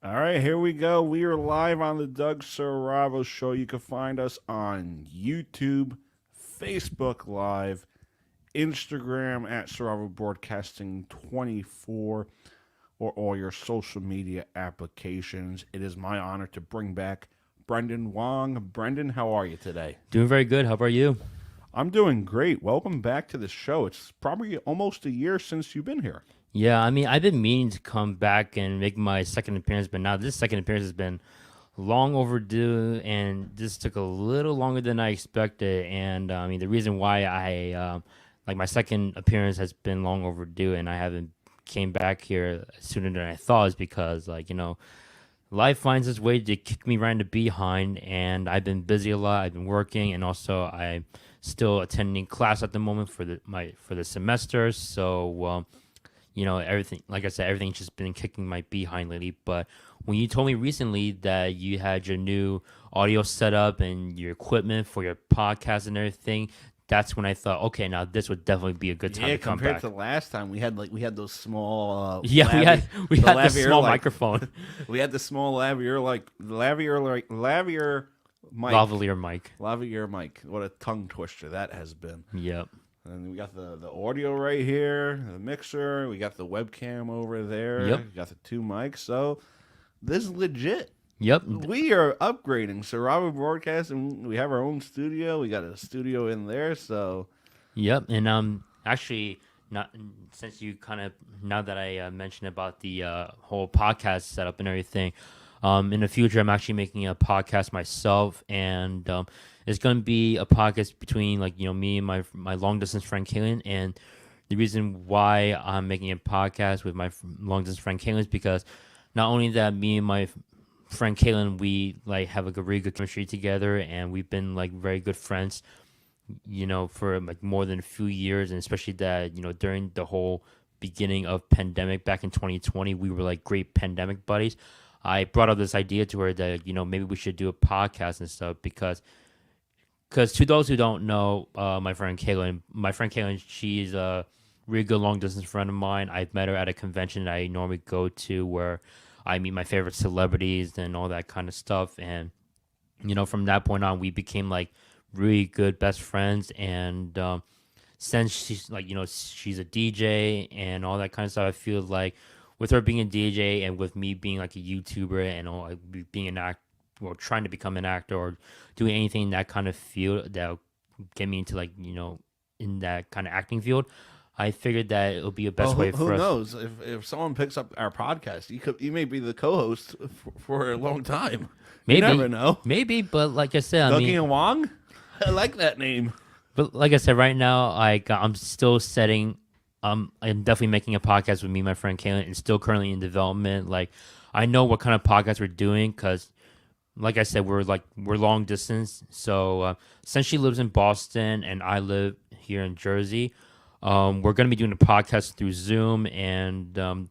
All right, here we go. We are live on the Doug Serravo Show. You can find us on YouTube, Facebook Live, Instagram at Serravo Broadcasting 24, or all your social media applications. It is my honor to bring back Brendan Wong. Brendan, how are you today? Doing very good. How about you? I'm doing great. Welcome back to the show. It's probably almost a year since you've been here. Yeah, I mean, I've been meaning to come back and make my second appearance, but now this second appearance has been long overdue, and this took a little longer than I expected. And I mean, the reason why like my second appearance has been long overdue, and I haven't came back here sooner than I thought is because, life finds its way to kick me right in the behind, and I've been busy a lot. I've been working, and also I'm still attending class at the moment for the semester. So everything, like I said, everything's just been kicking my behind lately. But when you told me recently that you had your new audio setup and your equipment for your podcast and everything, that's when I thought, okay, now this would definitely be a good time to come compared back. to last time, we had those small Yeah, we had the small microphone, we had the small lavalier mic. lavalier mic. What a tongue twister that has been. Yep. And we got the audio right here, the mixer. We got the webcam over there. Yep. We got the two mics. So this is legit. Yep. We are upgrading. So Robert Broadcasting, we have our own studio. We got a studio in there. So Yep. And actually, not since you kind of now that I mentioned about the whole podcast setup and everything, in the future I'm actually making a podcast myself, and it's going to be a podcast between me and my long distance friend Kaylin. And the reason why I'm making a podcast with my long distance friend Kaylin is because not only that me and my friend Kaylin, we have a really good chemistry together, and we've been very good friends, for more than a few years. And especially that, during the whole beginning of pandemic back in 2020, we were great pandemic buddies. I brought up this idea to her that, maybe we should do a podcast and stuff because to those who don't know, my friend Kaylin, she's a really good long distance friend of mine. I've met her at a convention that I normally go to where I meet my favorite celebrities and all that kind of stuff. And, from that point on, we became really good best friends. And since she's she's a DJ and all that kind of stuff, I feel like with her being a DJ and with me being a YouTuber and all, being an actor, or trying to become an actor or doing anything in that kind of field that will get me into in that kind of acting field, I figured that it would be a best way for who us. knows if someone picks up our podcast, you may be the co-host for a long time. Maybe, you never know. Maybe, but like I said, Dougie and Wong, I like that name. But like I said, right now, I'm still setting. I'm definitely making a podcast with me and my friend Kaylin, and still currently in development. I know what kind of podcast we're doing because, like I said, we're long distance. So since she lives in Boston and I live here in Jersey, we're gonna be doing a podcast through Zoom, and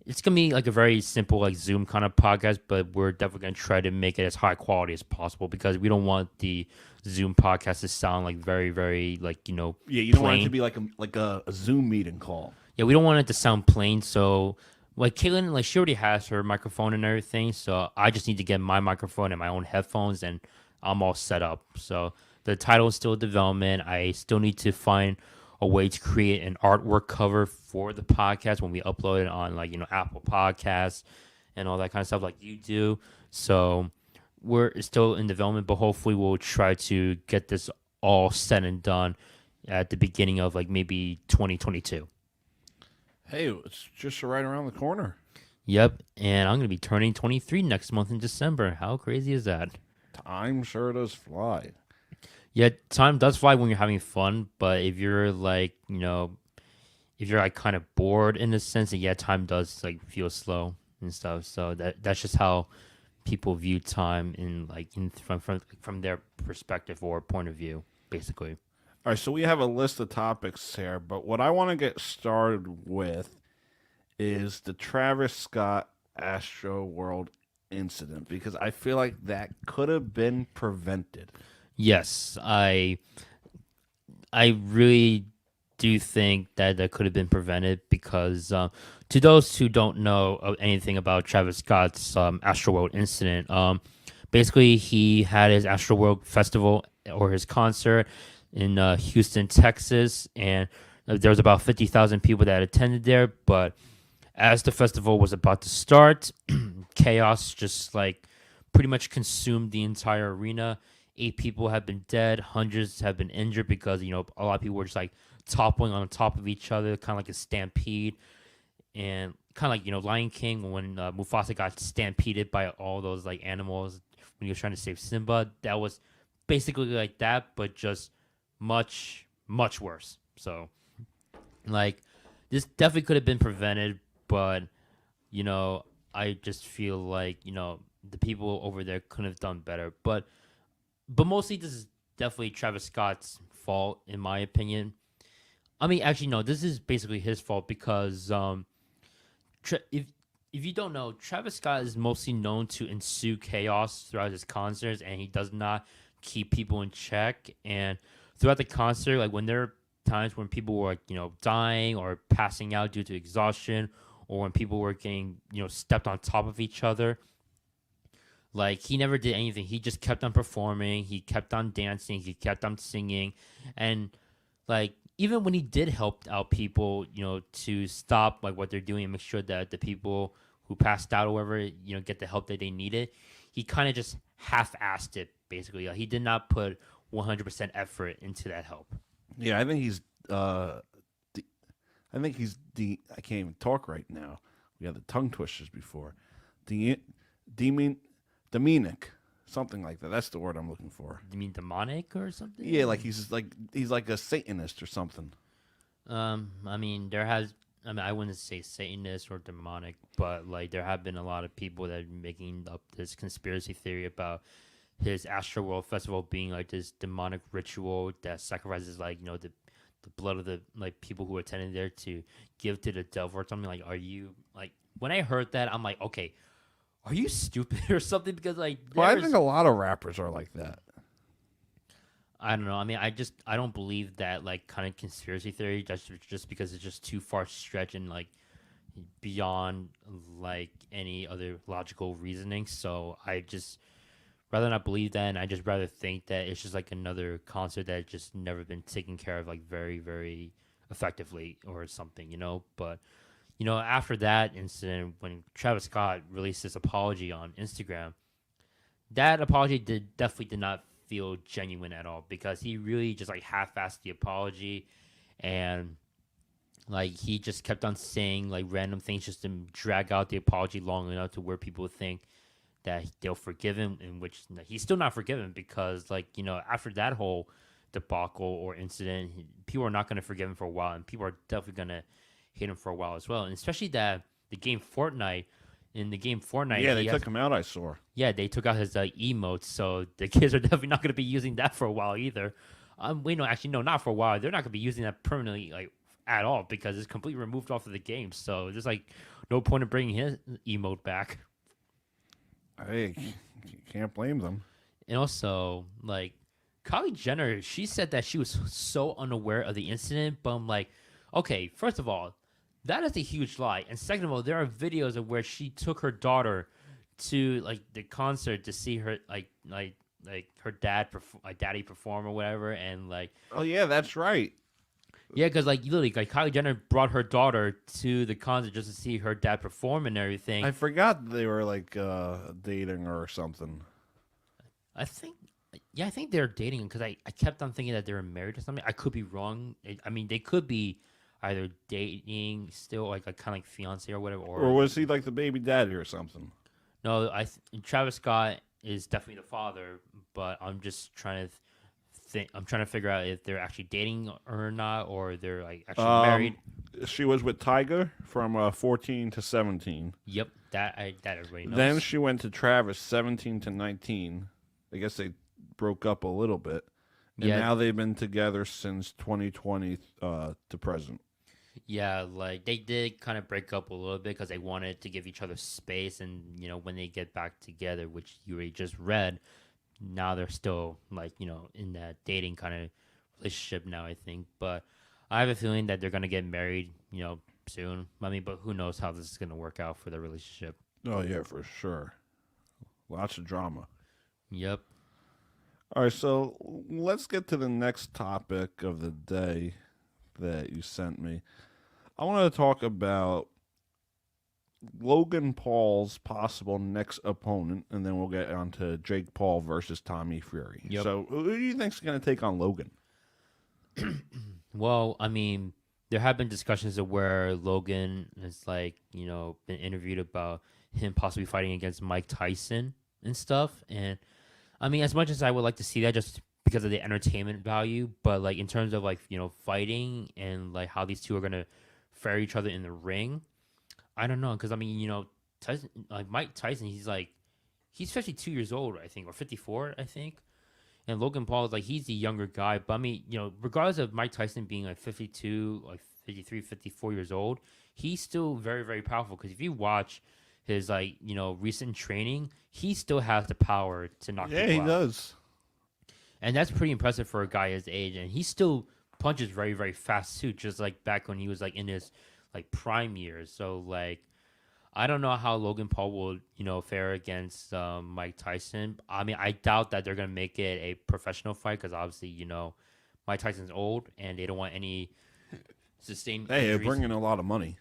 it's gonna be a very simple Zoom kind of podcast. But we're definitely gonna try to make it as high quality as possible because we don't want the Zoom podcast to sound very, very Yeah, you don't plain. want it to be like a Zoom meeting call. Yeah, we don't want it to sound plain. So Caitlin, she already has her microphone and everything. So I just need to get my microphone and my own headphones, and I'm all set up. So the title is still development. I still need to find a way to create an artwork cover for the podcast when we upload it on Apple Podcasts and all that kind of stuff like you do. So we're still in development, but hopefully we'll try to get this all said and done at the beginning of maybe 2022. Hey, it's just right around the corner. Yep, and I'm going to be turning 23 next month in December. How crazy is that? Time sure does fly. Yeah, time does fly when you're having fun, but if you're if you're kind of bored in a sense, and yeah, time does feel slow and stuff. So that's just how people view time from their perspective or point of view, basically. All right, so we have a list of topics here, but what I want to get started with is the Travis Scott Astroworld incident because I feel like that could have been prevented. Yes, I really do think that that could have been prevented because, to those who don't know anything about Travis Scott's Astroworld incident, basically he had his Astroworld festival or his concert in Houston, Texas, and there was about 50,000 people that attended there. But as the festival was about to start, chaos just like pretty much consumed the entire arena. 8 people have been dead, hundreds have been injured because a lot of people were just like toppling on top of each other, kind of like a stampede, and kind of like Lion King when Mufasa got stampeded by all those like animals when he was trying to save Simba. That was basically like that, but just much worse. So like this definitely could have been prevented, but you know, I just feel like the people over there couldn't have done better. But mostly this is definitely Travis Scott's fault, in my opinion. I mean, actually, no, this is basically his fault because if you don't know, Travis Scott is mostly known to ensue chaos throughout his concerts, and he does not keep people in check. And throughout the concert, like when there are times when people were dying or passing out due to exhaustion, or when people were getting stepped on top of each other, like he never did anything. He just kept on performing. He kept on dancing. He kept on singing, and like even when he did help out people, to stop like what they're doing and make sure that the people who passed out or whatever, get the help that they needed, he kind of just half-assed it. Basically, he did not put 100% effort into that help. Yeah, I think he's. I think he's the. I can't even talk right now. We had the tongue twisters before. The demon, demonic, something like that. That's the word I'm looking for. You mean demonic or something? Yeah, like he's like a Satanist or something. I mean, I wouldn't say Satanist or demonic, but like there have been a lot of people that are making up this conspiracy theory about his Astroworld festival being like this demonic ritual that sacrifices like the blood of the like people who attended there to give to the devil or something. Like, are you like when I heard that, I'm like, okay, are you stupid or something? Because like, Well, I think a lot of rappers are like that. I don't know. I mean, I don't believe that like kind of conspiracy theory just because it's just too far stretched and like beyond like any other logical reasoning. So I just rather not believe that, and I just rather think that it's just like another concert that just never been taken care of like very very effectively or something, But after that incident, when Travis Scott released his apology on Instagram, that apology definitely did not feel genuine at all because he really just like half-assed the apology, and like he just kept on saying like random things just to drag out the apology long enough to where people think that they'll forgive him, in which he's still not forgiven because like after that whole debacle or incident, people are not going to forgive him for a while, and people are definitely going to hate him for a while as well. And especially that the game Fortnite, in the game Fortnite, Yeah, they took him out. I saw. yeah, they took out his emotes, so the kids are definitely not going to be using that for a while either. Wait, no, actually, no, not for a while. They're not going to be using that permanently, like at all, because it's completely removed off of the game. So there's like no point in bringing his emote back. Hey, can't blame them. And also, like Kylie Jenner, she said that she was so unaware of the incident. But I'm like, okay, first of all, that is a huge lie, and second of all, there are videos of where she took her daughter to like the concert to see her like her daddy perform or whatever, and like Oh yeah, that's right. yeah, because like literally like Kylie Jenner brought her daughter to the concert just to see her dad perform and everything. I forgot they were like dating or something. I think yeah, I think they're dating because I kept on thinking that they were married or something. I could be wrong. I mean, they could be either dating still, like a kind of like fiance or whatever, Or was he like the baby daddy or something? no. Travis Scott is definitely the father, but I'm just trying to think. I'm trying to figure out if they're actually dating or not, or they're like actually married. She was with Tiger from 14 to 17. Yep, that everybody knows. Then she went to Travis 17 to 19. I guess they broke up a little bit. And Yeah. now they've been together since 2020 to present. Yeah, like they did kind of break up a little bit because they wanted to give each other space, and when they get back together, which you already just read, now they're still like in that dating kind of relationship now, I think. But I have a feeling that they're gonna get married, soon. I mean, but who knows how this is gonna work out for their relationship? Oh yeah, for sure. Lots of drama. Yep. All right, so let's get to the next topic of the day that you sent me. I want to talk about Logan Paul's possible next opponent, and then we'll get on to Jake Paul versus Tommy Fury. Yep. So, who do you think's going to take on Logan? Well, I mean, there have been discussions of where Logan has been interviewed about him possibly fighting against Mike Tyson and stuff. And I mean, as much as I would like to see that just because of the entertainment value, but like in terms of fighting and like how these two are gonna fare each other in the ring, I don't know. Because I mean, Tyson, like Mike Tyson, he's 52 years old, I think, or 54, I think. And Logan Paul is like he's the younger guy, but I mean, regardless of Mike Tyson being like 52, like 53, 54 years old, he's still very, very powerful. Because if you watch his recent training, he still has the power to knock Yeah, people he out, does. and that's pretty impressive for a guy his age. And he still punches very, very fast too, just like back when he was like in his like prime years. So like I don't know how Logan Paul will, fare against Mike Tyson. I mean, I doubt that they're gonna make it a professional fight because obviously, Mike Tyson's old and they don't want any sustained Hey, they're injuries. bringing a lot of money.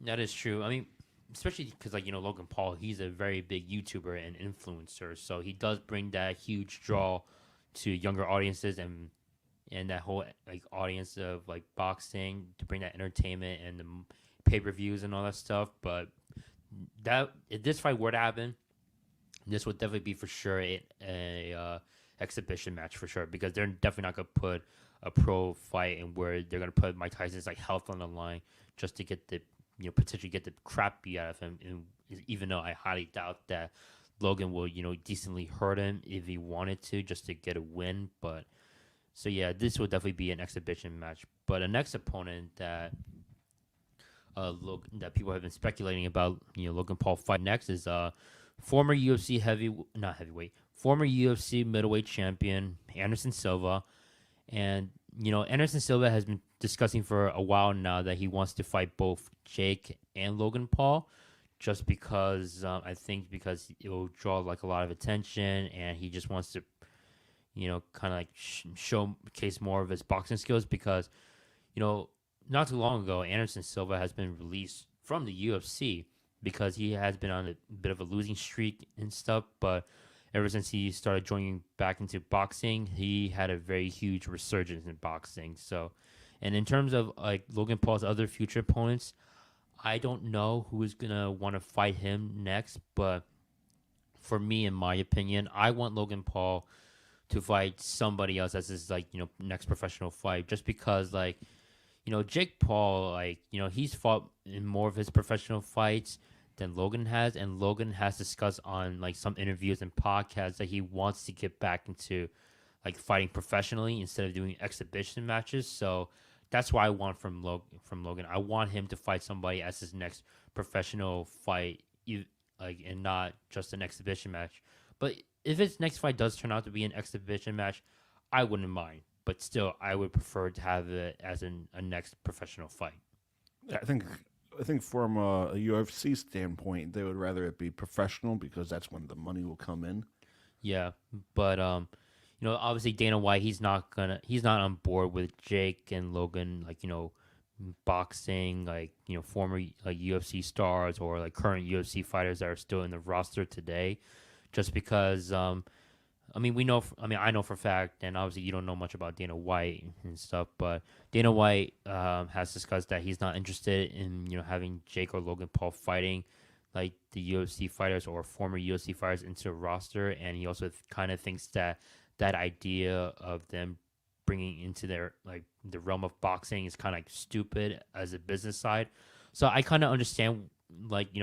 That is true. I mean, especially because Logan Paul, he's a very big YouTuber and influencer, so he does bring that huge draw to younger audiences and that whole like audience of like boxing to bring that entertainment and the pay-per-views and all that stuff. But that if this fight were to happen, this would definitely be for sure a exhibition match for sure because they're definitely not gonna put a pro fight and where they're gonna put Mike Tyson's like health on the line just to get the potentially get the crap beat out of him. And even though I highly doubt that Logan will decently hurt him if he wanted to just to get a win, but so yeah, this would definitely be an exhibition match. But the next opponent that people have been speculating about, Logan Paul fight next is former UFC former UFC middleweight champion Anderson Silva, and Anderson Silva has been discussing for a while now that he wants to fight both Jake and Logan Paul, just because I think because it will draw like a lot of attention, and he just wants to kind of like showcase more of his boxing skills because not too long ago, Anderson Silva has been released from the UFC because he has been on a bit of a losing streak and stuff. But ever since he started joining back into boxing, he had a very huge resurgence in boxing. So, and in terms of like Logan Paul's other future opponents, I don't know who is gonna want to fight him next. But for me, in my opinion, I want Logan Paul to fight somebody else as his next professional fight, just because Jake Paul, he's fought in more of his professional fights than Logan has, and Logan has discussed on like some interviews and podcasts that he wants to get back into like fighting professionally instead of doing exhibition matches. So that's what I want from Logan. I want him to fight somebody as his next professional fight, and not just an exhibition match. But if his next fight does turn out to be an exhibition match, I wouldn't mind. But still, I would prefer to have it as a next professional fight. I think from a UFC standpoint, they would rather it be professional because that's when the money will come in. Yeah, but obviously Dana White, he's not on board with Jake and Logan, boxing, former UFC stars or like current UFC fighters that are still in the roster today, just because I mean, I know for a fact, and obviously you don't know much about Dana White and stuff, but Dana White has discussed that he's not interested in having Jake or Logan Paul fighting like the UFC fighters or former UFC fighters into a roster, and he also kind of thinks that that idea of them bringing into their the realm of boxing is kind of stupid as a business side. So I kind of understand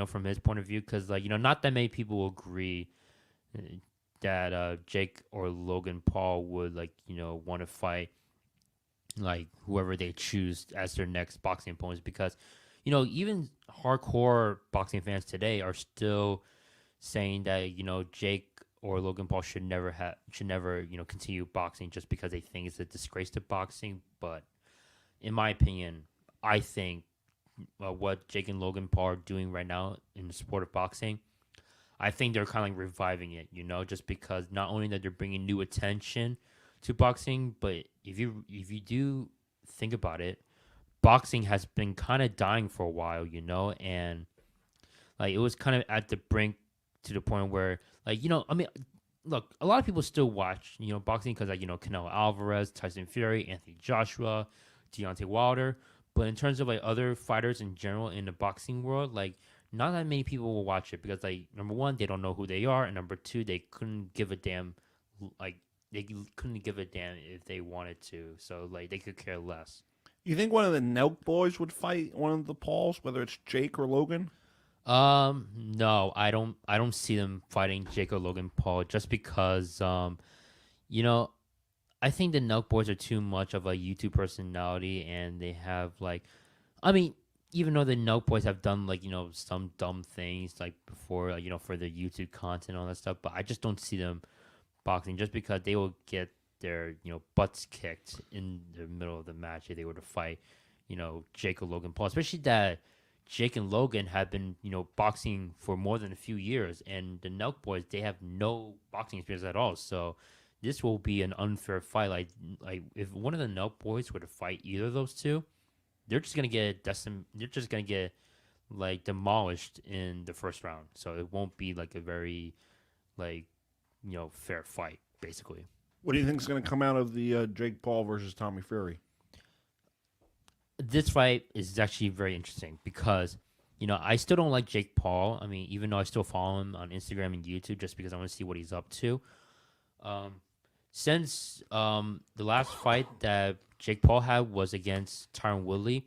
from his point of view because not that many people will agree that Jake or Logan Paul would want to fight whoever they choose as their next boxing opponents because even hardcore boxing fans today are still saying that Jake or Logan Paul should never continue boxing just because they think it's a disgrace to boxing. But in my opinion, I think what Jake and Logan Paul are doing right now in the sport of boxing, I think they're kind of like reviving it, just because not only that they're bringing new attention to boxing, but if you do think about it, boxing has been kind of dying for a while, and like it was kind of at the brink to the point where like I mean, look, a lot of people still watch boxing because like Canelo Alvarez, Tyson Fury, Anthony Joshua, Deontay Wilder, but in terms of like other fighters in general in the boxing world, like not that many people will watch it because like number one, they don't know who they are, and number two, they couldn't give a damn, like they couldn't give a damn if they wanted to, so like they could care less. You think one of the Nelk boys would fight one of the Pauls, whether it's Jake or Logan? No, I don't. I don't see them fighting Jake or Logan Paul just because, you know, I think the Nelk boys are too much of a YouTube personality, and they have like, I mean, even though the Nelk boys have done like some dumb things like before, like, for the YouTube content and all that stuff, but I just don't see them boxing just because they will get their butts kicked in the middle of the match if they were to fight Jake or Logan Paul, especially that Jake and Logan have been boxing for more than a few years, and the Nelk boys, they have no boxing experience at all, so this will be an unfair fight. Like if one of the Nelk boys were to fight either of those two, they're just gonna get they're just gonna get like demolished in the first round, so it won't be like a very like fair fight basically. What do you think is going to come out of the Jake Paul versus Tommy Fury? This fight is actually very interesting because I still don't like Jake Paul. I mean, even though I still follow him on Instagram and YouTube just because I want to see what he's up to. Um, since the last fight that Jake Paul had was against Tyron Woodley,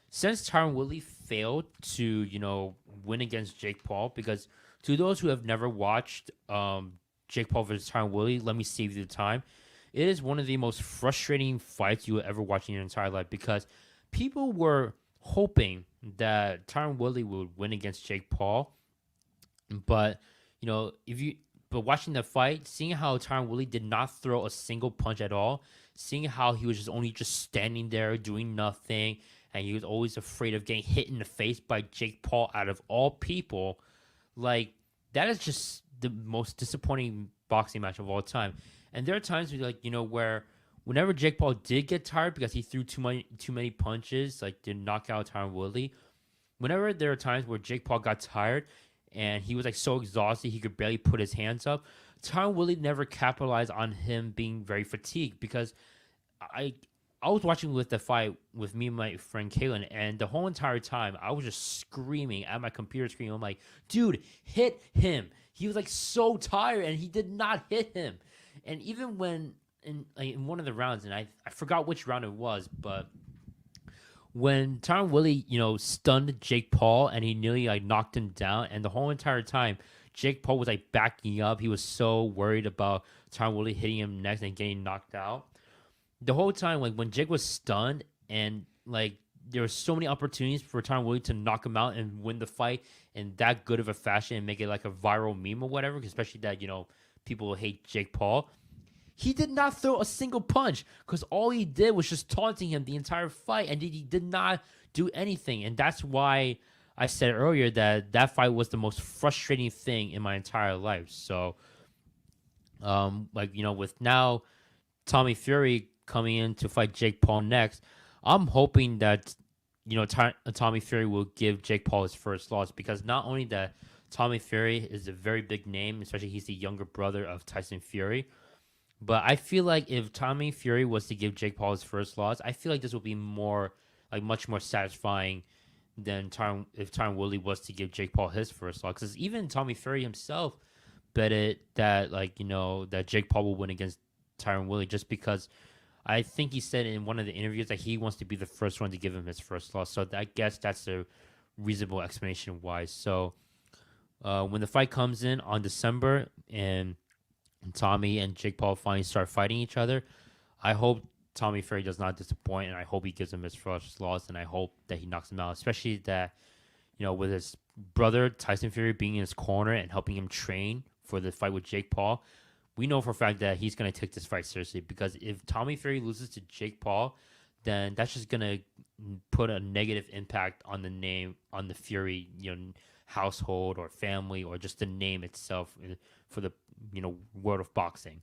since Tyron Woodley failed to win against Jake Paul, because to those who have never watched Jake Paul versus Tyron Woodley, let me save you the time. It is one of the most frustrating fights you will ever watch in your entire life because people were hoping that Tyron Woodley would win against Jake Paul, but if you but watching the fight, seeing how Tyron Woodley did not throw a single punch at all, seeing how he was just standing there doing nothing, and he was always afraid of getting hit in the face by Jake Paul out of all people, like that is just the most disappointing boxing match of all time. And there are times where whenever Jake Paul did get tired because he threw too many punches, like to knock out Tyron Woodley. Whenever there are times where Jake Paul got tired and he was like so exhausted he could barely put his hands up, Tyron Woodley never capitalized on him being very fatigued because I I was watching with the fight with me and my friend Kaylin, and the whole entire time I was just screaming at my computer screen. I'm like, dude, hit him. He was like so tired and he did not hit him. And even when in one of the rounds, and I forgot which round it was, but when Tyron Willie, stunned Jake Paul and he nearly like knocked him down, and the whole entire time Jake Paul was like backing up. He was so worried about Tyron Willie hitting him next and getting knocked out. The whole time, like when Jake was stunned and like there were so many opportunities for Tyron Willie to knock him out and win the fight in that good of a fashion and make it like a viral meme or whatever, especially that, people hate Jake Paul. He did not throw a single punch because all he did was just taunting him the entire fight, and he did not do anything. And that's why I said earlier that that fight was the most frustrating thing in my entire life. So, with now Tommy Fury coming in to fight Jake Paul next, I'm hoping that, Tommy Fury will give Jake Paul his first loss, because not only that Tommy Fury is a very big name, especially he's the younger brother of Tyson Fury, but I feel like if Tommy Fury was to give Jake Paul his first loss, I feel like this would be much more satisfying than if Tyron Woodley was to give Jake Paul his first loss. Because even Tommy Fury himself betted that, that Jake Paul will win against Tyron Woodley, just because I think he said in one of the interviews that he wants to be the first one to give him his first loss. So I guess that's a reasonable explanation why. So when the fight comes in on December and Tommy and Jake Paul finally start fighting each other, I hope Tommy Fury does not disappoint, and I hope he gives him his first loss, and I hope that he knocks him out, especially that, with his brother Tyson Fury being in his corner and helping him train for the fight with Jake Paul. We know for a fact that he's going to take this fight seriously, because if Tommy Fury loses to Jake Paul, then that's just gonna put a negative impact on the name, on the Fury, household or family, or just the name itself for the world of boxing.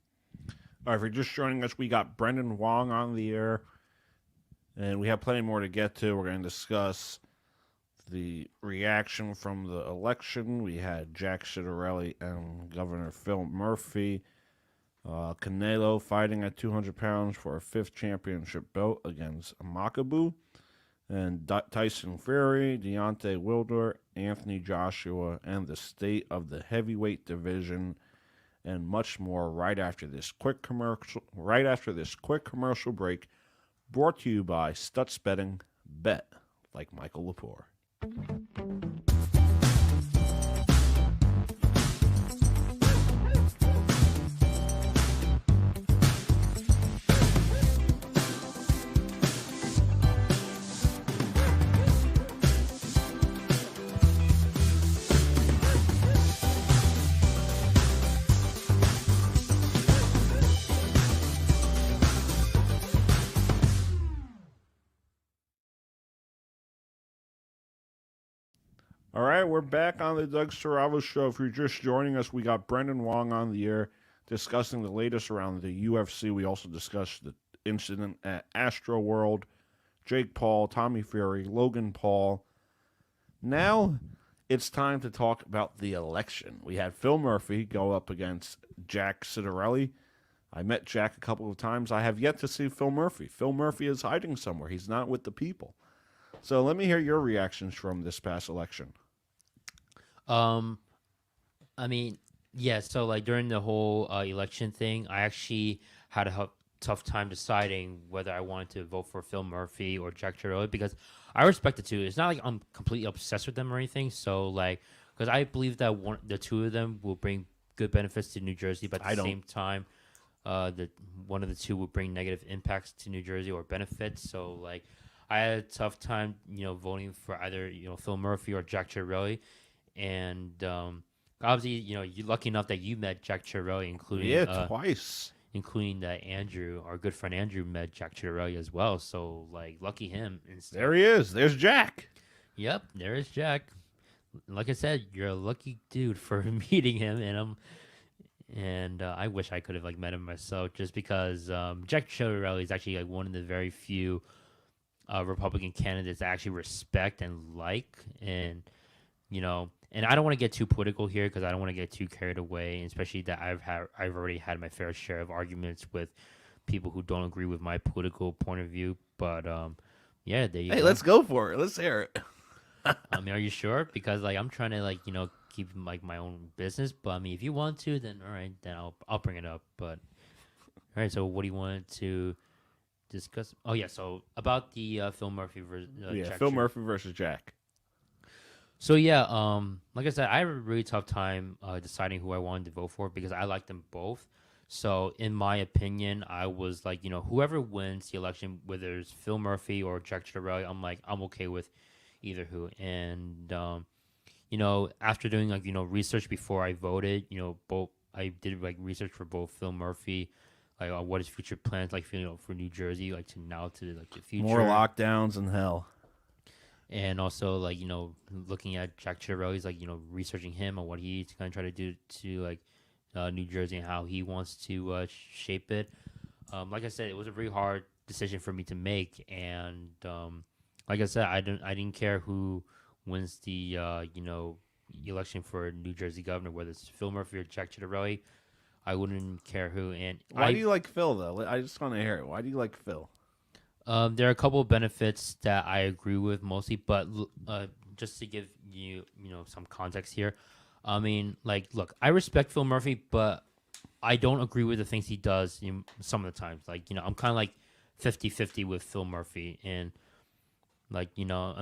All right, if you're just joining us, we got Brendan Wong on the air, and we have plenty more to get to. We're going to discuss the reaction from the election. We had Jack Citarelli and Governor Phil Murphy. Canelo fighting at 200 pounds for a fifth championship belt against Makabu. And Tyson Fury, Deontay Wilder, Anthony Joshua, and the state of the heavyweight division, and much more right after this quick commercial. Right after this quick commercial break, brought to you by Stutz Betting. Bet like Michael Lepore. All right, we're back on the Doug Saravo Show. If you're just joining us, we got Brendan Wong on the air discussing the latest around the UFC. We also discussed the incident at Astroworld, Jake Paul, Tommy Fury, Logan Paul. Now it's time to talk about the election. We had Phil Murphy go up against Jack Citarelli. I met Jack a couple of times. I have yet to see Phil Murphy. Phil Murphy is hiding somewhere. He's not with the people. So let me hear your reactions from this past election. I mean, yeah. So like during the whole election thing, I actually had a tough time deciding whether I wanted to vote for Phil Murphy or Jack Citarelli, because I respect the two. It's not like I'm completely obsessed with them or anything. So like, because I believe that the two of them will bring good benefits to New Jersey, but at the same time, one of the two will bring negative impacts to New Jersey or benefits. So like, I had a tough time, voting for either Phil Murphy or Jack Citarelli. And obviously, you're lucky enough that you met Jack Citarelli, including twice, including that Andrew, our good friend Andrew, met Jack Citarelli as well. So like, lucky him. There he is. There's Jack. Yep, there is Jack. Like I said, you're a lucky dude for meeting him, and I wish I could have met him myself, just because Jack Citarelli is actually one of the very few Republican candidates I actually respect and like, and and I don't want to get too political here because I don't want to get too carried away, especially that I've already had my fair share of arguments with people who don't agree with my political point of view. But yeah, there you go. Hey, let's go for it. Let's hear it. I mean, are you sure? Because I'm trying to keep my own business. But I mean, if you want to, then all right, then I'll bring it up. But all right, so what do you want to discuss? Oh yeah, so about the Phil Murphy versus Phil Murphy versus Jack. So yeah, like I said, I had a really tough time deciding who I wanted to vote for because I like them both. So in my opinion, I was like, whoever wins the election, whether it's Phil Murphy or Jack Citarelli, I'm okay with either who. And after doing research before I voted, both I did research for both Phil Murphy, what his future plans for New Jersey, to the future. More lockdowns and hell. And also, looking at Jack Citarelli's, researching him and what he's going to try to do to, New Jersey and how he wants to shape it. Like I said, it was a really hard decision for me to make. And, like I said, I didn't care who wins the, election for New Jersey governor, whether it's Phil Murphy or Jack Citarelli. I wouldn't care who. And why do you like Phil, though? I just want to hear it. Why do you like Phil? There are a couple of benefits that I agree with mostly, but just to give you, some context here. I mean, look, I respect Phil Murphy, but I don't agree with the things he does some of the times. I'm kind of 50-50 with Phil Murphy. And, I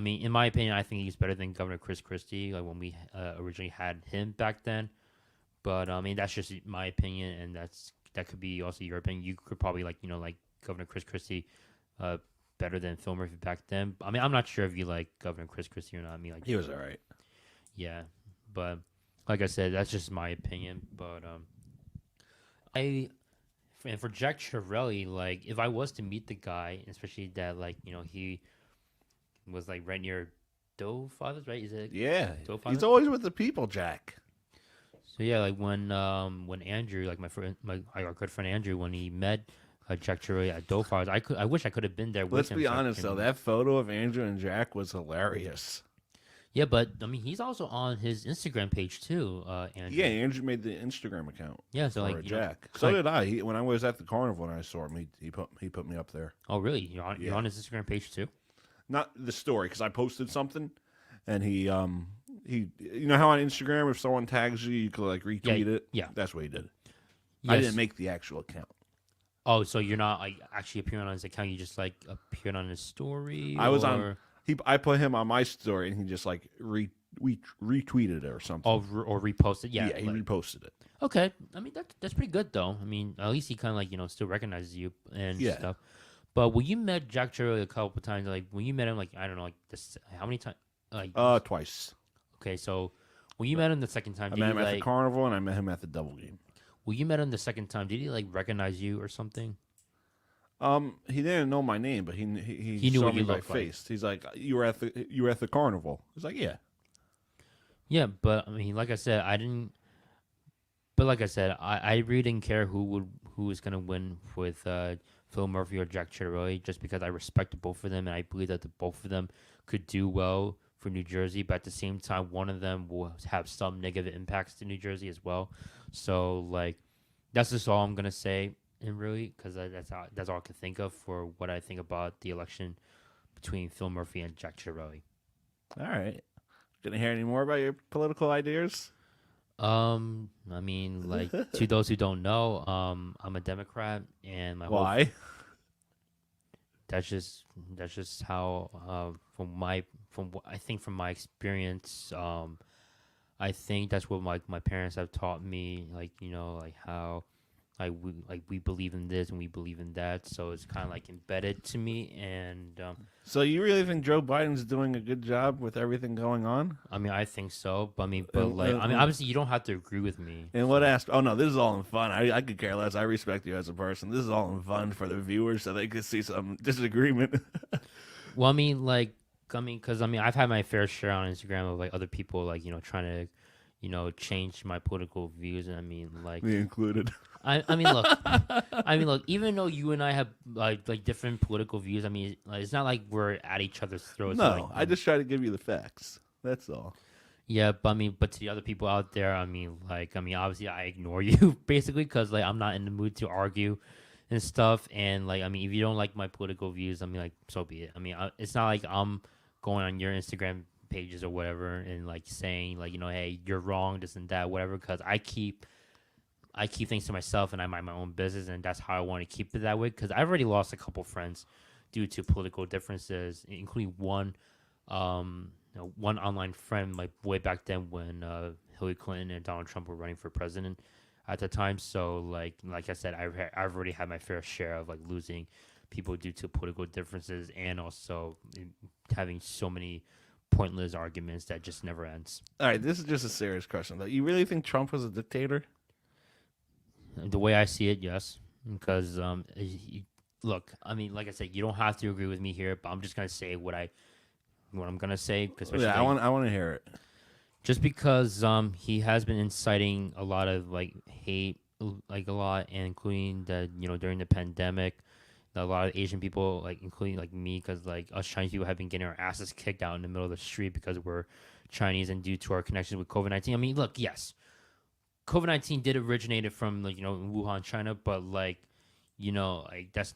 mean, in my opinion, I think he's better than Governor Chris Christie, when we originally had him back then. But, I mean, that's just my opinion, and that could be also your opinion. You could probably, Governor Chris Christie better than Phil Murphy back then. I mean, I'm not sure if you like Governor Chris Christie or not. I mean, he was all right. Yeah, but like I said, that's just my opinion. But and for Jack Chiarelli, like if I was to meet the guy, especially that like he was like right near Doe Fathers, right? Is it Yeah, Doe he's Fathers? always with the people, Jack. So yeah, like when Andrew, like my friend, our good friend Andrew, when he met Jack Chiarelli at Doe Fathers, I wish I could have been there with Let's him. be so I honest, though. can- That photo of Andrew and Jack was hilarious. Yeah, but I mean, he's also on his Instagram page too, Andrew. Yeah, Andrew made the Instagram account Yeah, so for like Jack. So like- did I. When I was at the carnival and I saw him, he put me up there. Oh, really? You're Yeah. on his Instagram page too? Not the story, because I posted something, and he you know how on Instagram if someone tags you, you can like retweet it. yeah. That's what he did. Yes. I didn't make the actual account. Oh, so you're not like actually appearing on his account? You just like appeared on his story? I was or... on. I put him on my story, and he just like retweeted it or something. or reposted? Yeah, he like- reposted it. Okay, I mean that's pretty good though. I mean, at least he kind of like still recognizes you and Yeah. stuff. But when you met Jack Chiarelli a couple times, like when you met him, like I don't know, like this, how many times? Like Twice. okay, so when you met him the second time, I did met he him at the like? carnival, and I met him at the double game. When you met him the second time, did he like recognize you or something? He didn't know my name, but he He knew saw what me you by looked like. face. He's like, you were at the carnival. He's like, yeah. Yeah, but I mean, like I said, I didn't. But like I said, I really didn't care who was gonna win with Phil Murphy or Jack Chiarelli, just because I respected both of them and I believe that the both of them could do well for New Jersey. But at the same time, one of them will have some negative impacts to New Jersey as well. So like, that's just all I'm gonna say, and really, because that's all I can think of for what I think about the election between Phil Murphy and Jack Chiarelli. All right. Gonna hear any more about your political ideas? I mean, like to those who don't know, I'm a Democrat, and my whole Why? that's just how from what I think from my experience, I think that's what my parents have taught me, like like how we believe in this and we believe in that, so it's kind of like embedded to me. And So you really think Joe Biden's doing a good job with everything going on? I mean, I think so, but And- obviously you don't have to agree with me. And what aspect? Oh no, this is all in fun. I could care less. I respect you as a person. This is all in fun for the viewers, so they could see some disagreement. Well, I mean, because I've had my fair share on Instagram of like other people like trying to change my political views, and I mean like Me included. I mean look, even though you and I have like different political views, I mean like, it's not like we're at each other's throats. No, like, I just try to give you the facts. That's all. yeah, but to the other people out there, obviously I ignore you basically because like I'm not in the mood to argue and stuff, and like I mean if you don't like my political views, I mean like so be it. I mean it's not like I'm going on your Instagram pages or whatever and like saying like hey, you're wrong, this and that, whatever, because I keep things to myself and I mind my own business, and that's how I want to keep it that way, because I've already lost a couple friends due to political differences, including one online friend like way back then when Hillary Clinton and Donald Trump were running for president at the time. So like I said, I've already had my fair share of like losing people due to political differences, and also having so many pointless arguments that just never ends. All right, this is just a serious question though. You really think Trump was a dictator? The way I see it, yes. Because look, I mean, like I said, you don't have to agree with me here, but I'm just gonna say what I'm gonna say. Cause Yeah, I want to hear it. just because he has been inciting a lot of like hate, like a lot, and including the during the pandemic, a lot of Asian people, like including like me, because like us Chinese people have been getting our asses kicked out in the middle of the street because we're Chinese and due to our connections with COVID-19. I mean, look, yes, COVID-19 did originate from like in Wuhan, China, but like like that's.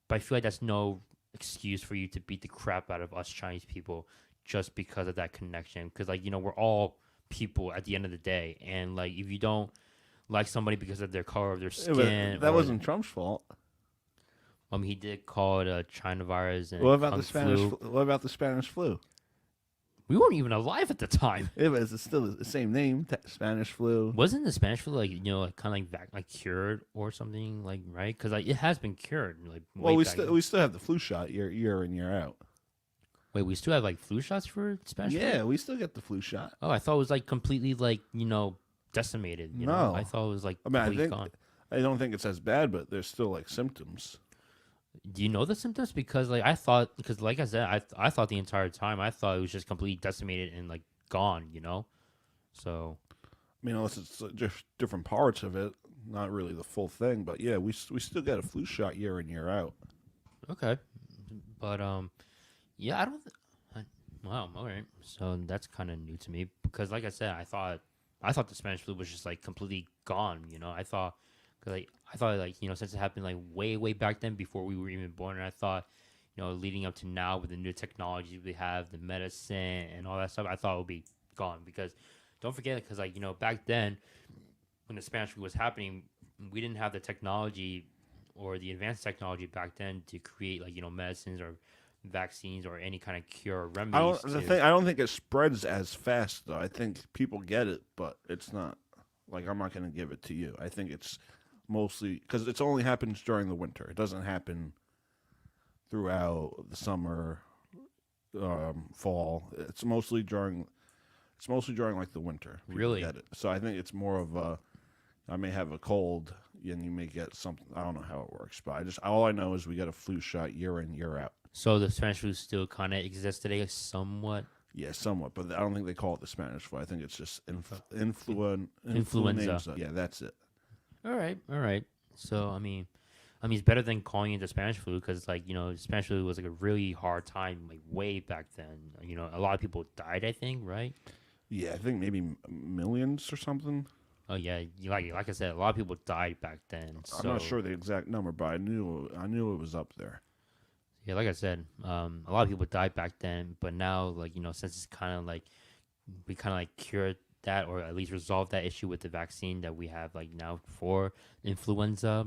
But I feel like that's no excuse for you to beat the crap out of us Chinese people just because of that connection. Because like we're all people at the end of the day, and like if you don't like somebody because of their color of their Yeah, skin, but that wasn't Trump's fault. He did call it a China virus. And What about Kung the Spanish? flu. What about the Spanish flu? We weren't even alive at the time. Yeah, but it's still the same name, Spanish flu. Wasn't the Spanish flu like like kind of like cured or something, like, right? Because like it has been cured. Like Well, way back then. we still have the flu shot year in year out. Wait, we still have like flu shots for Spanish flu? Yeah, we still get the flu shot. Oh, I thought it was like completely like decimated. No. I thought it was like I mean, completely gone. I don't think it's as bad, but there's still like symptoms. Do you know the symptoms? Because like I thought, because like I said, I thought the entire time I thought it was just completely decimated and like gone. So I mean, unless it's just different parts of it, not really the full thing. But yeah, we still get a flu shot year in year out. okay, but yeah, I don't. Wow, all right. So that's kind of new to me because, like I said, I thought the Spanish flu was just like completely gone. I thought, cause like I thought like since it happened like way back then before we were even born, and I thought leading up to now with the new technology we have, the medicine and all that stuff, I thought it would be gone because don't forget because like back then when the Spanish flu was happening, we didn't have the technology or the advanced technology back then to create like medicines or vaccines or any kind of cure or remedies. I don't think it spreads as fast though. I think people get it, but it's not like I'm not going to give it to you. I think it's mostly because it's only happens during the winter. It doesn't happen throughout the summer, fall. It's mostly during like the winter. People Really? get it. So I think it's more of a. I may have a cold, and you may get something. I don't know how it works, but all I know is we get a flu shot year in year out. So the Spanish flu still kind of exists today, somewhat. Yeah, somewhat, but I don't think they call it the Spanish flu. I think it's just Influenza. influenza. Yeah, that's it. All right. So I mean, it's better than calling it the Spanish flu because like Spanish flu was like a really hard time like way back then. A lot of people died. I think, right? Yeah, I think maybe millions or something. Oh yeah, like I said, a lot of people died back then. So. I'm not sure the exact number, but I knew it was up there. Yeah, like I said, a lot of people died back then, but now, like since it's kind of like we kind of like cured that, or at least resolved that issue with the vaccine that we have like now for influenza.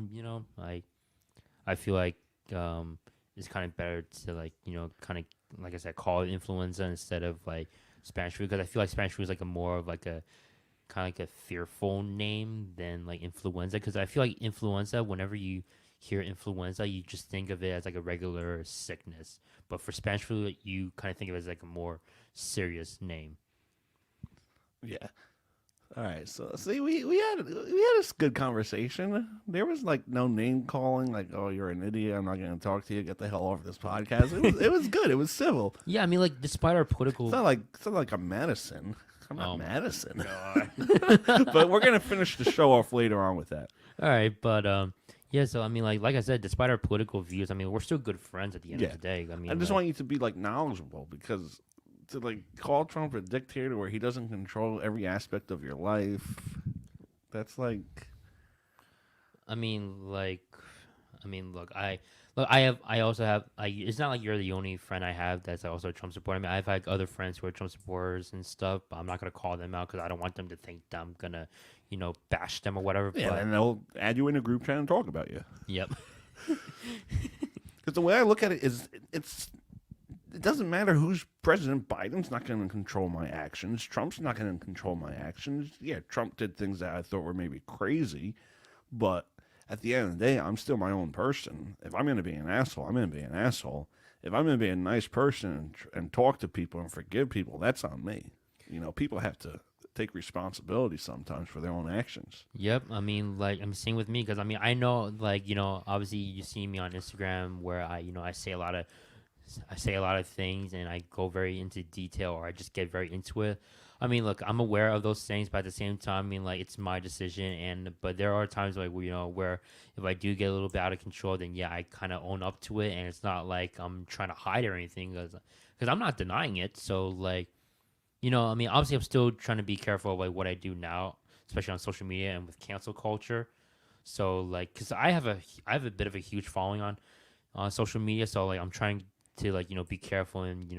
I feel like it's kind of better to like kind of like I said, call it influenza instead of like Spanish flu because I feel like Spanish flu is like a more of like a kind of like a fearful name than like influenza because I feel like influenza whenever you hear influenza, you just think of it as like a regular sickness. But for Spanish flu, you kind of think of it as like a more serious name. Yeah. All right. So see, we had this good conversation. There was like no name calling, like, "Oh, you're an idiot. I'm not going to talk to you. Get the hell off this podcast." It was good. It was civil. Yeah, I mean, like despite our political, It's not like a Madison. I'm not Madison. God. But we're gonna finish the show off later on with that. All right, but yeah. So I mean, like I said, despite our political views, I mean, we're still good friends at the end of the day. I mean, I just want you to be like knowledgeable because to like call Trump a dictator where he doesn't control every aspect of your life, that's like. I mean, look, I also have, it's not like you're the only friend I have that's also a Trump supporter. I mean, I've had other friends who are Trump supporters and stuff, but I'm not going to call them out because I don't want them to think that I'm going to, bash them or whatever. Yeah, but, and they'll add you in a group chat and talk about you. Yep. Because the way I look at it is, it doesn't matter who's president. Biden's not going to control my actions. Trump's not going to control my actions. Yeah, Trump did things that I thought were maybe crazy, but at the end of the day, I'm still my own person. If I'm going to be an asshole, I'm going to be an asshole. If I'm going to be a nice person and talk to people and forgive people, that's on me. People have to take responsibility sometimes for their own actions. Yep. I mean, like I'm seeing with me because I mean I know like obviously you see me on Instagram where I say a lot of things and I go very into detail or I just get very into it. I mean, look, I'm aware of those things, but at the same time, I mean, like it's my decision, but there are times like where if I do get a little bit out of control, then yeah, I kind of own up to it, and it's not like I'm trying to hide or anything because I'm not denying it. So like. I mean, obviously, I'm still trying to be careful of like what I do now, especially on social media and with cancel culture. So, like, because I have a bit of a huge following on social media, so like I'm trying to like be careful and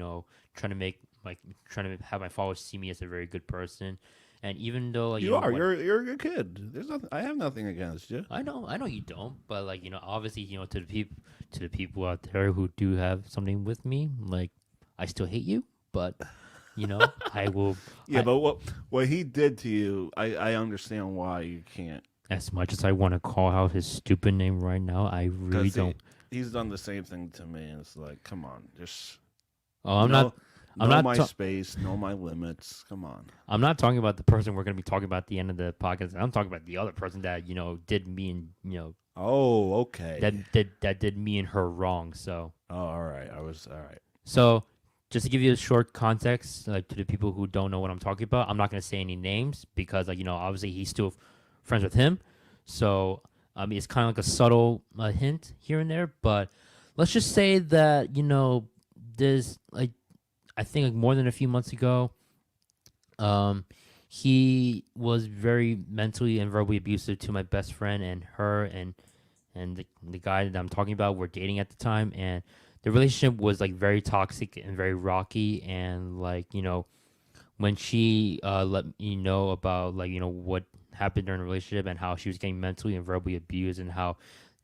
trying to have my followers see me as a very good person. And even though like, you're a good kid. There's nothing. I have nothing against you. I know you don't, but like obviously to the people out there who do have something with me, like I still hate you, but. I will. Yeah, but what he did to you, I understand why you can't. As much as I want to call out his stupid name right now, I really don't. He's done the same thing to me, and it's like, come on, just. Oh, I'm not. I'm Know not. my space, know my limits. Come on. I'm not talking about the person we're going to be talking about at the end of the podcast. I'm talking about the other person that did me and Oh, okay. that did me and her wrong. So. Oh, all right. I was all right. So, just to give you a short context, like to the people who don't know what I'm talking about, I'm not going to say any names because, obviously he's still friends with him. So, I mean, it's kind of like a subtle hint here and there. But let's just say that there's like, I think like more than a few months ago, he was very mentally and verbally abusive to my best friend and her and the guy that I'm talking about were dating at the time, and the relationship was like very toxic and very rocky. And like when she let me know about like what happened during the relationship and how she was getting mentally and verbally abused, and how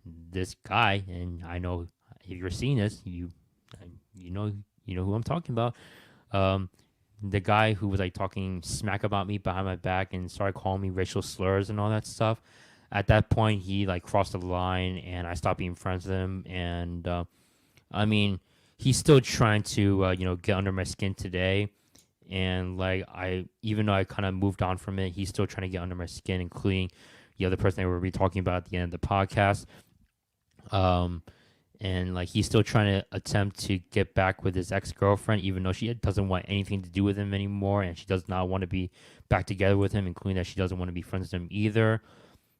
this guy, and I know if you're seeing this, you know who I'm talking about. The guy who was like talking smack about me behind my back and started calling me racial slurs and all that stuff. At that point, he like crossed the line, and I stopped being friends with him. And I mean, he's still trying to get under my skin today. And like even though I kind of moved on from it, he's still trying to get under my skin, including the other person that we'll be talking about at the end of the podcast. And like he's still trying to attempt to get back with his ex-girlfriend, even though she doesn't want anything to do with him anymore, and she does not want to be back together with him, including that she doesn't want to be friends with him either,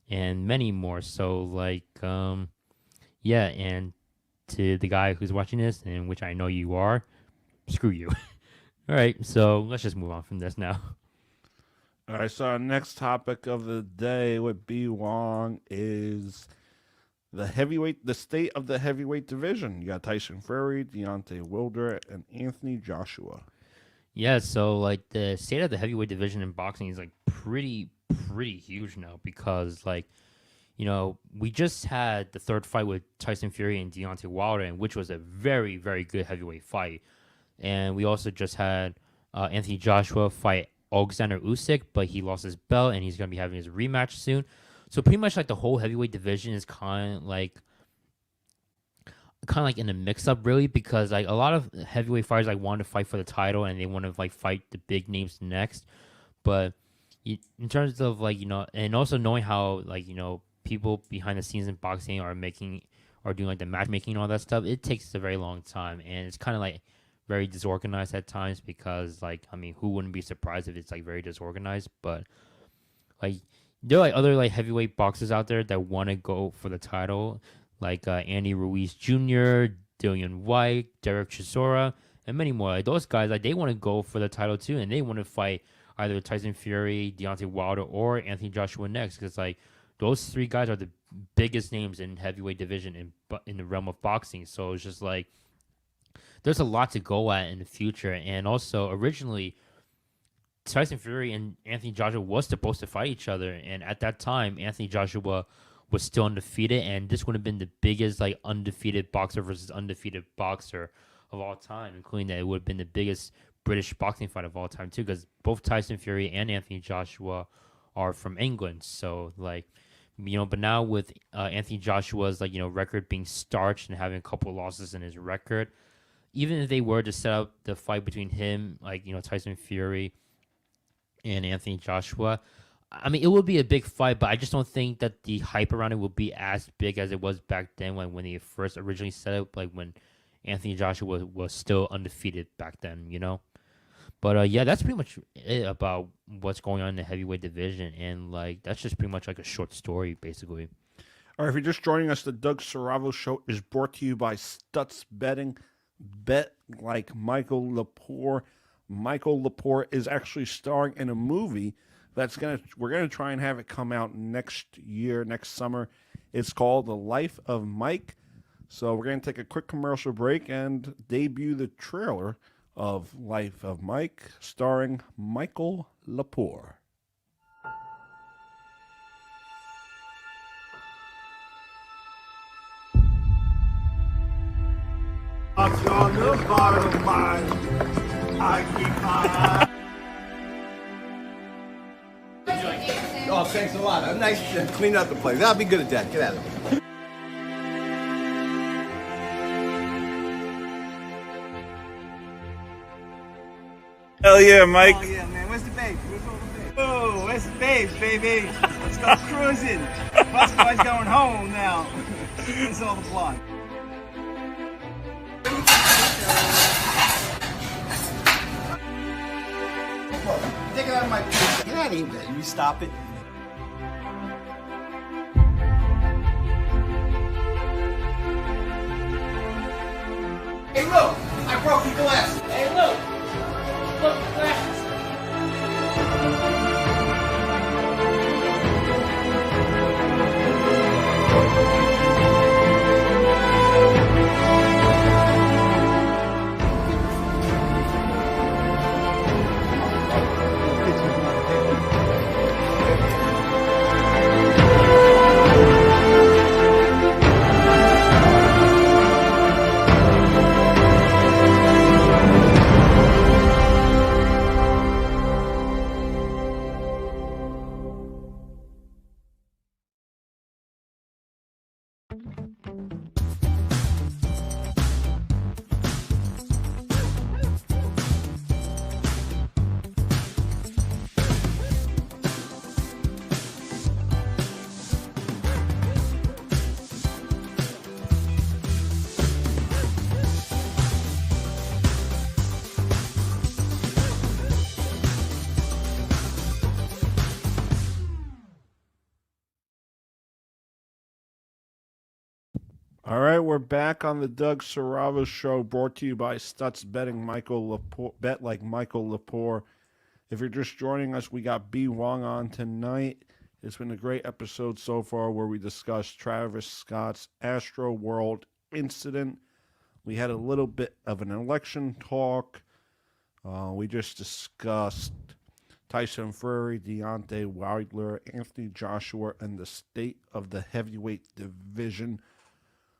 and many more. So like, yeah, and to the guy who's watching this, and which I know you are, screw you. All right, so let's just move on from this now. All right, so our next topic of the day with B. Wong is the state of the heavyweight division. You got Tyson Fury, Deontay Wilder, and Anthony Joshua. Yeah, so like the state of the heavyweight division in boxing is like pretty huge now, because like we just had the third fight with Tyson Fury and Deontay Wilder, and which was a very, very good heavyweight fight. And we also just had Anthony Joshua fight Alexander Usyk, but he lost his belt, and he's going to be having his rematch soon. So pretty much like the whole heavyweight division is kind of like in a mix-up, really, because like a lot of heavyweight fighters like want to fight for the title, and they want to like fight the big names next. But in terms of like and also knowing how like people behind the scenes in boxing are doing like the matchmaking and all that stuff, it takes a very long time, and it's kind of like very disorganized at times, because like I mean, who wouldn't be surprised if it's like very disorganized? But like there are like other like heavyweight boxers out there that want to go for the title, like Andy Ruiz Jr., Dillian White, Derek Chisora, and many more. Like those guys, like they want to go for the title too, and they want to fight either Tyson Fury, Deontay Wilder, or Anthony Joshua next, because like those three guys are the biggest names in heavyweight division in the realm of boxing. So it's just like there's a lot to go at in the future. And also originally Tyson Fury and Anthony Joshua was supposed to fight each other, and at that time Anthony Joshua was still undefeated, and this would have been the biggest like undefeated boxer versus undefeated boxer of all time, including that it would have been the biggest British boxing fight of all time too, because both Tyson Fury and Anthony Joshua are from England. So like but now with Anthony Joshua's like record being starched and having a couple losses in his record, even if they were to set up the fight between him, like Tyson Fury and Anthony Joshua, I mean, it would be a big fight, but I just don't think that the hype around it will be as big as it was back then when they first originally set up, like when Anthony Joshua was still undefeated back then, But yeah, that's pretty much it about what's going on in the heavyweight division, and like that's just pretty much like a short story, basically. All right, if you're just joining us, the Doug Saravo Show is brought to you by Stutz Betting. Bet like Michael Lepore. Michael Lepore is actually starring in a movie we're gonna try and have it come out next summer. It's called The Life of Mike. So we're gonna take a quick commercial break and debut the trailer of Life of Mike, starring Michael Lepore. What's on the bottom line? I keep my eye. Oh, thanks a lot. A nice clean up the place. I'll be good at that. Get out of here. Hell yeah, Mike. Oh yeah, man. Where's the babe? Where's all the babe? Oh, where's the babes, baby? Let's go cruising. Bus boy's going home now. Where's all the blonde? Take it out of my face. Get out of here. You stop it. Hey, look! I broke your glass. Hey, look! Look, glasses! All right, we're back on the Doug Saravo Show, brought to you by Stutz Betting. Bet like Michael Lepore. If you're just joining us, we got B. Wong on tonight. It's been a great episode so far where we discussed Travis Scott's Astroworld incident. We had a little bit of an election talk. We just discussed Tyson Fury, Deontay Wilder, Anthony Joshua, and the state of the heavyweight division.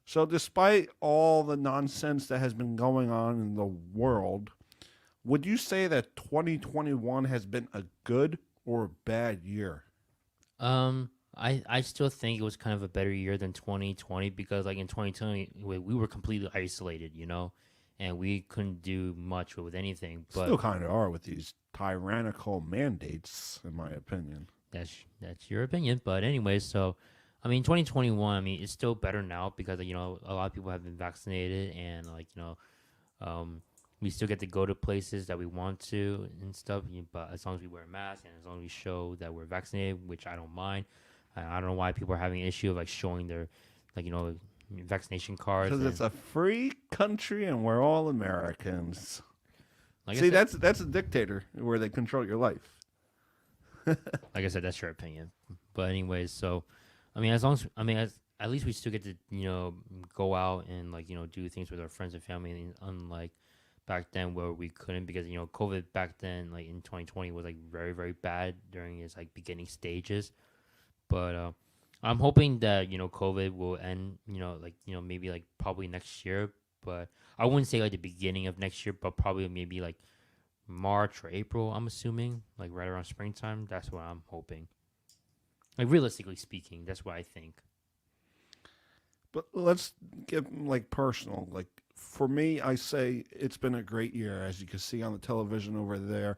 So despite all the nonsense that has been going on in the world, would you say that 2021 has been a good or a bad year? I still think it was kind of a better year than 2020 because like in 2020 we were completely isolated, you know, and we couldn't do much with anything. But Still kind of are with these tyrannical mandates, in my opinion. that's your opinion. But anyways, so I mean 2021, I mean it's still better now because you know a lot of people have been vaccinated and like you know we still get to go to places that we want to and stuff. But as long as we wear a mask and as long as we show that we're vaccinated, which I don't mind. I don't know why people are having an issue of like showing their like you know vaccination cards. Because it's a free country and we're all Americans. Like See, I said, that's a dictator where they control your life. like I said, that's your opinion. But anyways, so I mean, as long as at least we still get to you know go out and like you know do things with our friends and family, and unlike back then where we couldn't because you know COVID back then like in 2020 was like very very bad during its like beginning stages. But I'm hoping that you know COVID will end you know like you know maybe like probably next year. But I wouldn't say like the beginning of next year, but probably maybe like March or April. I'm assuming like right around springtime. That's what I'm hoping. Like realistically speaking, that's what I think. But let's get like personal. Like for me, I say it's been a great year, as you can see on the television over there,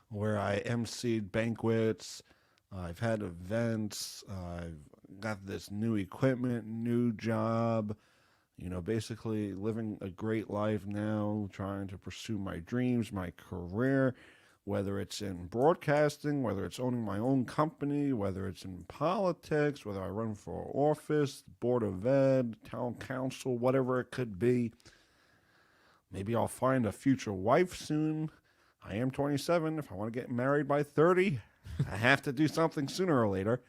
where I emceed banquets. I've had events. I've got this new equipment, new job. You know, basically living a great life now, trying to pursue my dreams, my career, whether it's in broadcasting, whether it's owning my own company, whether it's in politics, whether I run for office, board of ed, town council, whatever it could be. Maybe I'll find a future wife soon. I am 27. If I want to get married by 30, I have to do something sooner or later.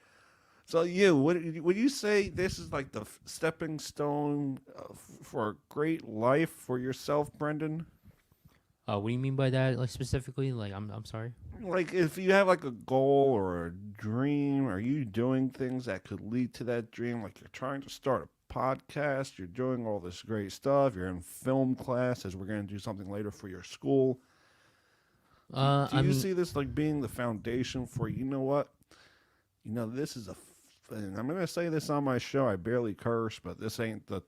So would you say this is like the stepping stone for a great life for yourself, Brendan? What do you mean by that? Like specifically? Like I'm sorry. Like if you have like a goal or a dream, are you doing things that could lead to that dream? Like you're trying to start a podcast, you're doing all this great stuff, you're in film class, as we're going to do something later for your school. Do you see this like being the foundation for, you know what? You know, this is a and I'm gonna say this on my show. I barely curse, but this ain't the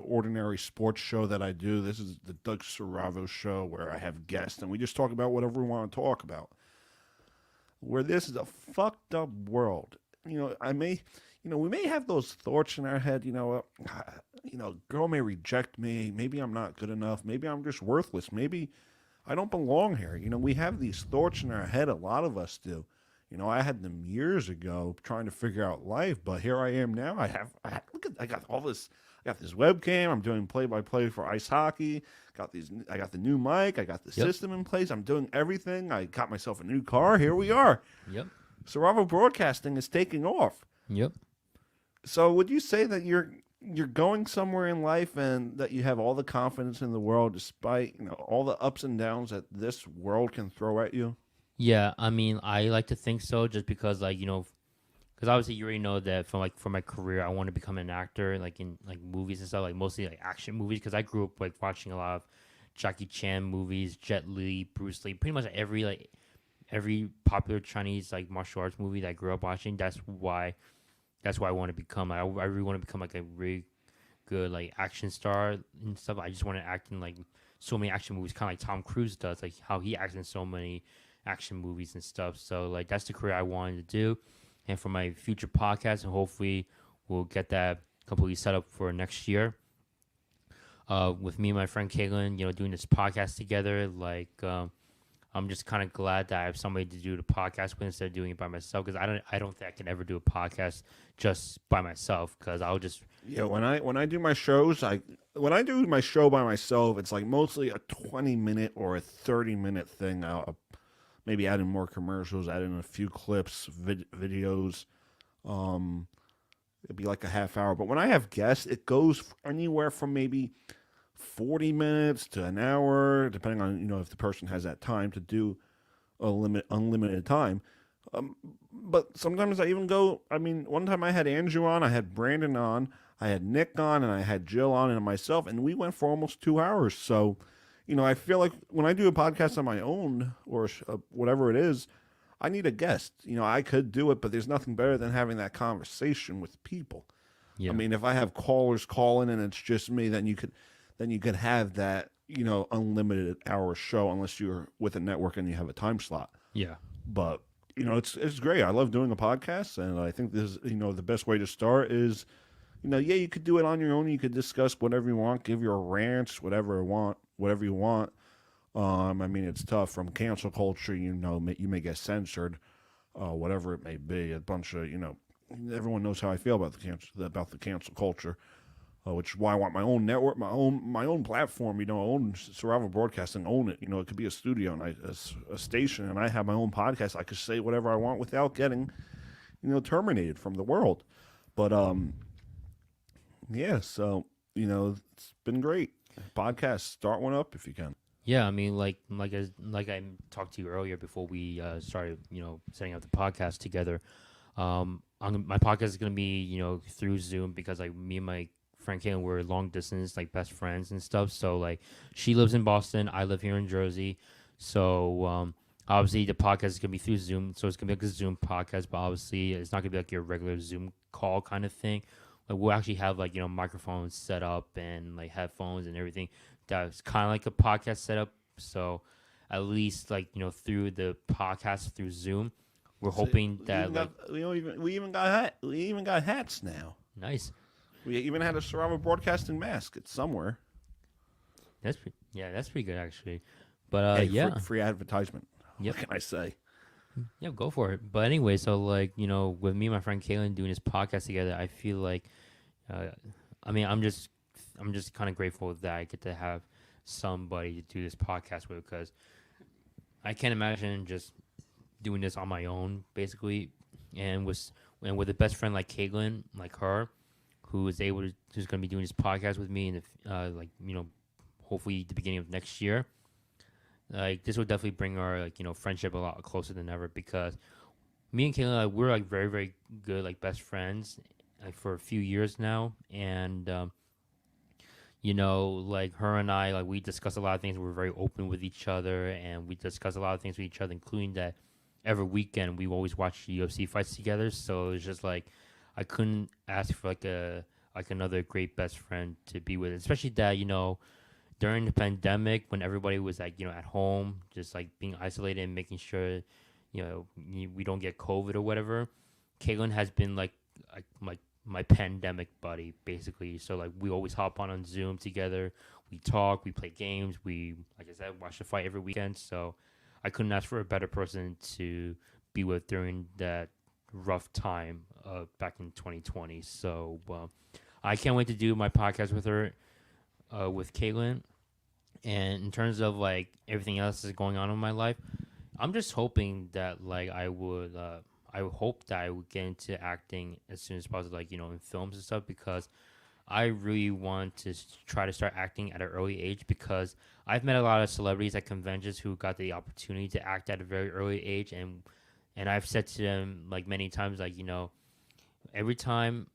ordinary sports show that I do. This is the Doug Saravo show where I have guests and we just talk about whatever we want to talk about. Where this is a fucked up world. We may have those thoughts in our head. Girl may reject me. Maybe I'm not good enough. Maybe I'm just worthless. Maybe I don't belong here. We have these thoughts in our head. A lot of us do. I had them years ago trying to figure out life, but here I am now. I got all this. I got this webcam. I'm doing play-by-play for ice hockey. I got the new mic. I got the system in place. I'm doing everything. I got myself a new car. Here we are. Yep. Saravo Broadcasting is taking off. Yep. So would you say that you're going somewhere in life and that you have all the confidence in the world despite, all the ups and downs that this world can throw at you? Yeah, I mean, I like to think so, just because, because obviously you already know that for my career, I want to become an actor, in movies and stuff, mostly action movies, because I grew up watching a lot of Jackie Chan movies, Jet Li, Bruce Lee, pretty much every popular Chinese martial arts movie that I grew up watching. That's why I want to become. I really want to become a really good action star and stuff. I just want to act in so many action movies, kind of like Tom Cruise does, how he acts in so many action movies and stuff. So that's the career I wanted to do. And for my future podcast, and hopefully we'll get that completely set up for next year. With me and my friend Caitlin, doing this podcast together, I'm just kind of glad that I have somebody to do the podcast with instead of doing it by myself, because I don't think I can ever do a podcast just by myself, because I'll just when I do my shows, when I do my show by myself, it's mostly a 20-minute or a 30-minute thing. I'll maybe add in more commercials, add in a few clips, videos. It'd be a half hour. But when I have guests, it goes anywhere from maybe 40 minutes to an hour, depending on, if the person has that time to do unlimited time. But sometimes I even go, one time I had Andrew on, I had Brandon on, I had Nick on, and I had Jill on and myself, and we went for almost 2 hours. So, I feel like when I do a podcast on my own or whatever it is, I need a guest. I could do it, but there's nothing better than having that conversation with people. Yeah. If I have callers calling and it's just me, then you could have that, unlimited hour show, unless you're with a network and you have a time slot. Yeah. But, it's great. I love doing a podcast, and I think this, the best way to start is, you could do it on your own. You could discuss whatever you want, give your rants, whatever you want. It's tough from cancel culture. You may get censored, whatever it may be. A bunch of, everyone knows how I feel about the cancel culture, which is why I want my own network, my own platform. Own Saravo Broadcasting, own it. It could be a studio and a station, and I have my own podcast. I could say whatever I want without getting, terminated from the world. But so it's been great. Podcast, start one up if you can. Yeah, like I talked to you earlier before we started, setting up the podcast together. My podcast is gonna be, through Zoom, because me and my friend Caitlin, we're long distance, best friends and stuff. So she lives in Boston, I live here in Jersey. So obviously the podcast is gonna be through Zoom, so it's gonna be a Zoom podcast, but obviously it's not gonna be your regular Zoom call kind of thing. We'll actually have microphones set up and headphones and everything. That's kind of like a podcast setup. So at least through the podcast through Zoom, we're hoping that we even got hats now. Nice. We even had a Saravo Broadcasting mask. It's somewhere. That's pretty good actually. But hey, free advertisement. Yep. What can I say? Yeah, go for it. But anyway, so with me and my friend Caitlin doing this podcast together, I feel like, I'm just kind of grateful that I get to have somebody to do this podcast with, because I can't imagine just doing this on my own, basically, and with a best friend like Caitlin, like her, who's going to be doing this podcast with me in the, hopefully the beginning of next year. This will definitely bring our friendship a lot closer than ever, because me and Kayla, we're very, very good best friends for a few years now, and her and I, we discuss a lot of things. We're very open with each other, and we discuss a lot of things with each other, including that every weekend we always watch UFC fights together. So it's just I couldn't ask for another great best friend to be with, especially that during the pandemic when everybody was at home, just like being isolated and making sure we don't get COVID or whatever. Caitlin has been like my pandemic buddy basically. So like we always hop on Zoom together. We talk, we play games, we, like I said, watch the fight every weekend. So I couldn't ask for a better person to be with during that rough time back in 2020. So I can't wait to do my podcast with her, with Caitlin. And in terms of like everything else that's going on in my life, I'm just hoping that I hope that I would get into acting as soon as possible, in films and stuff, because I really want to try to start acting at an early age, because I've met a lot of celebrities at conventions who got the opportunity to act at a very early age, and I've said to them like many times, every time,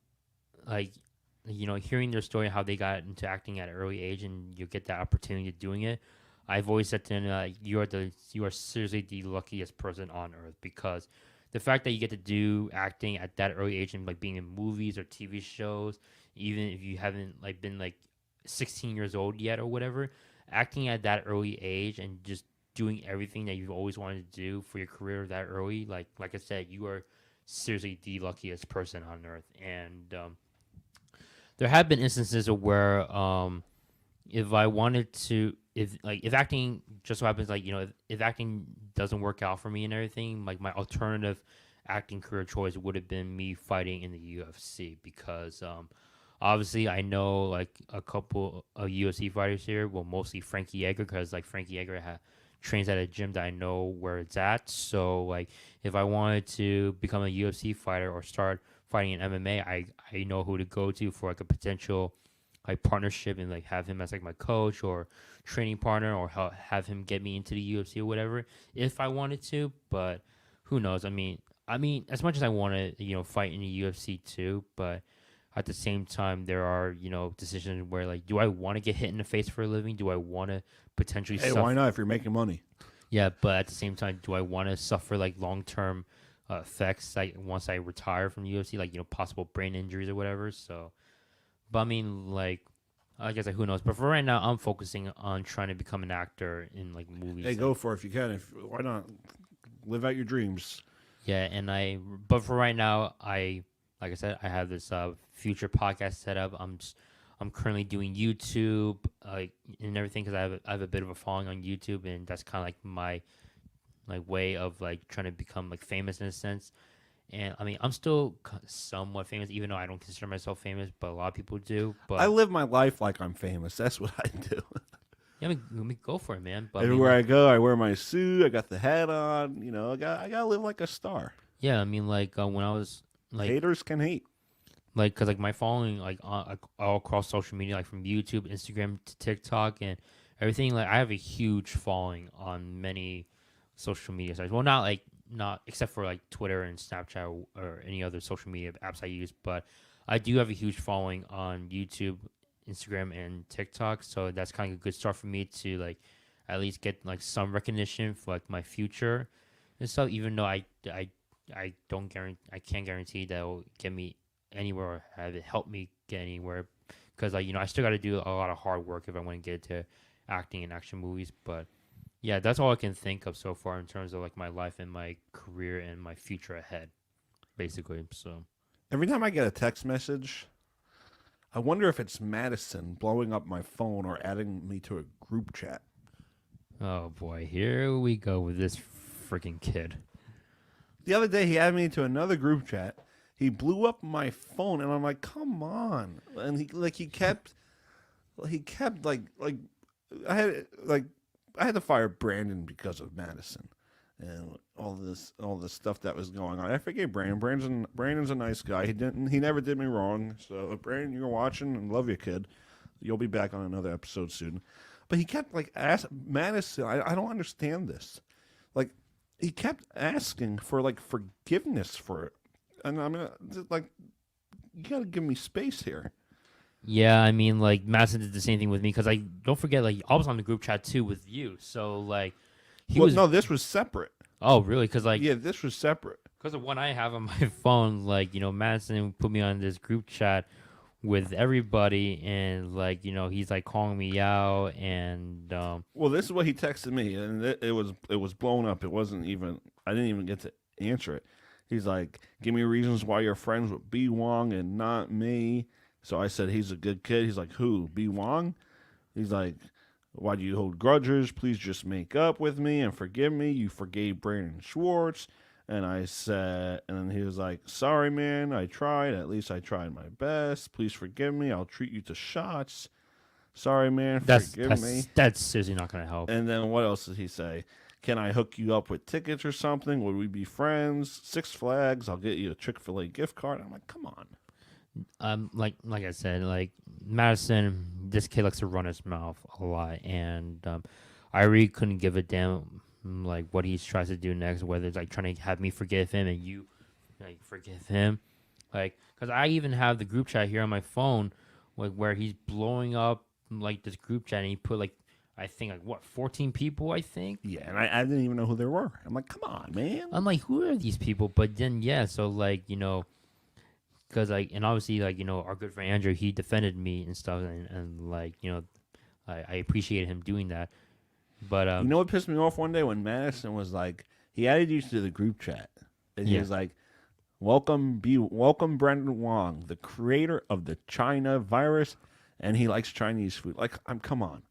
hearing their story, how they got into acting at an early age, and you get that opportunity of doing it. I've always said to them, you are seriously the luckiest person on earth, because the fact that you get to do acting at that early age and like being in movies or TV shows, even if you haven't been 16 years old yet or whatever, acting at that early age and just doing everything that you've always wanted to do for your career that early, like I said, you are seriously the luckiest person on earth. And there have been instances of where if I wanted to, if acting just so happens, if acting doesn't work out for me and everything, like my alternative acting career choice would have been me fighting in the UFC, because obviously I know like a couple of UFC fighters here, well mostly Frankie Edgar, because like Frankie Edgar trains at a gym that I know where it's at. So like if I wanted to become a UFC fighter or start fighting in MMA, I know who to go to for like a potential like partnership, and like have him as like my coach or training partner, or have him get me into the UFC or whatever if I wanted to. But who knows? I mean, as much as I want to, fight in the UFC too, but at the same time, there are, decisions where like, do I want to get hit in the face for a living? Do I want to potentially Hey, why not if you're making money? Yeah, but at the same time, do I want to suffer like long-term effects once I retire from the UFC, like, possible brain injuries or whatever? So, but I mean, like, I guess who knows? But for right now, I'm focusing on trying to become an actor in like movies. Hey, go for it if you can. Why not live out your dreams? Yeah, but for right now, like I said, I have this future podcast set up. I'm currently doing YouTube, and everything, because I have a bit of a following on YouTube, and that's kind of like my way of like trying to become like famous in a sense. And I mean, I'm still somewhat famous, even though I don't consider myself famous, but a lot of people do. But I live my life like I'm famous. That's what I do. yeah, let me go for it, man. But Everywhere I go, I wear my suit. I got the hat on. I gotta live like a star. Yeah, I mean, like when I was like haters can hate. Like, because like my following all across social media, like from YouTube, Instagram to TikTok and everything, like I have a huge following on many social media sites. Well, not except for like Twitter and Snapchat or any other social media apps I use, but I do have a huge following on YouTube, Instagram, and TikTok. So that's kind of a good start for me to like at least get like some recognition for like my future and stuff. Even though I can't guarantee that will get me anywhere or have it help me get anywhere, because like I still got to do a lot of hard work if I want to get into acting and action movies. But yeah, that's all I can think of so far in terms of like my life and my career and my future ahead, basically. So every time I get a text message, I wonder if it's Madison blowing up my phone or adding me to a group chat. Oh boy, here we go with this freaking kid. The other day he added me to another group chat. He blew up my phone, and I'm like, "Come on!" And he kept I had to fire Brandon because of Madison and all this stuff that was going on. I forgave Brandon. Brandon's a nice guy. He never did me wrong. So Brandon, you're watching, and love you, kid. You'll be back on another episode soon. But he kept asking Madison. I don't understand this. Like he kept asking for forgiveness for it. And I mean, you got to give me space here. Yeah, I mean, like, Madison did the same thing with me, because don't forget, like, I was on the group chat, too, with you. So, like, No, this was separate. Oh, really? Because Yeah, this was separate. because of what I have on my phone, like, Madison put me on this group chat with everybody, and like, he's like calling me out, and Well, this is what he texted me, and it was blown up. It wasn't even. I didn't even get to answer it. He's like, "Give me reasons why you're friends with B Wong and not me." So I said he's a good kid. He's like, "Who? B Wong?" He's like, "Why do you hold grudges? Please just make up with me and forgive me. You forgave Brandon Schwartz." And I said, and then he was like, "Sorry, man. I tried. At least I tried my best. Please forgive me. I'll treat you to shots. Sorry, man. Forgive me." that's seriously not gonna help. And then what else did he say? "Can I hook you up with tickets or something? Would we be friends? Six Flags. I'll get you a Chick-fil-A gift card." I'm like, come on. Like I said, like Madison, this kid likes to run his mouth a lot, and I really couldn't give a damn like what he tries to do next, whether it's like trying to have me forgive him and you like forgive him, like because I even have the group chat here on my phone, like where he's blowing up like this group chat, and he put like I think like what 14 people, I think. Yeah, and I didn't even know who they were. I'm like, come on, man. I'm like, who are these people? But then yeah, so like because like and obviously like our good friend Andrew, he defended me and stuff, and like I appreciated him doing that, but You know what pissed me off one day when Madison was like, he added you to the group chat, and he Yeah. was like, welcome Brendan Wong, the creator of the China virus, and he likes Chinese food." Like, come on.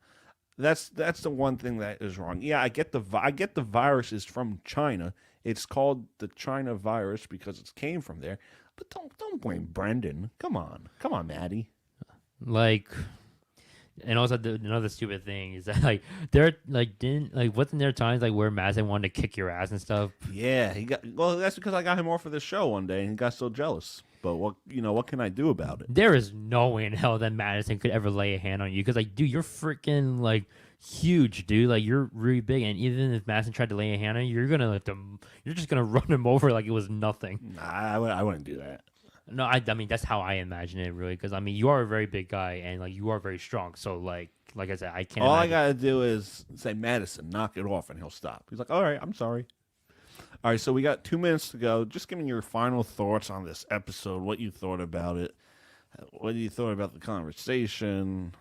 That's the one thing that is wrong. Yeah, I get the virus is from China. It's called the China virus because it came from there. But don't blame Brendan. Come on, Maddie. like and also another stupid thing is that like there like didn't like wasn't there times like where Madison wanted to kick your ass and stuff. Yeah, that's because I got him off of the show one day and he got so jealous. But what can I do about it? There is no way in hell that Madison could ever lay a hand on you because like dude, you're freaking like huge, dude. Like you're really big, and even if Madison tried to lay a hand on you, you're just gonna run him over like it was nothing. Nah, I wouldn't do that. No, I mean that's how I imagine it, really, because I mean you are a very big guy and like you are very strong. So like I said, I can't. All I imagine. gotta do is say, "Madison, knock it off," and he'll stop. He's like, "All right, I'm sorry." All right, so we got 2 minutes to go. Just give me your final thoughts on this episode. What you thought about it? What you thought about the conversation?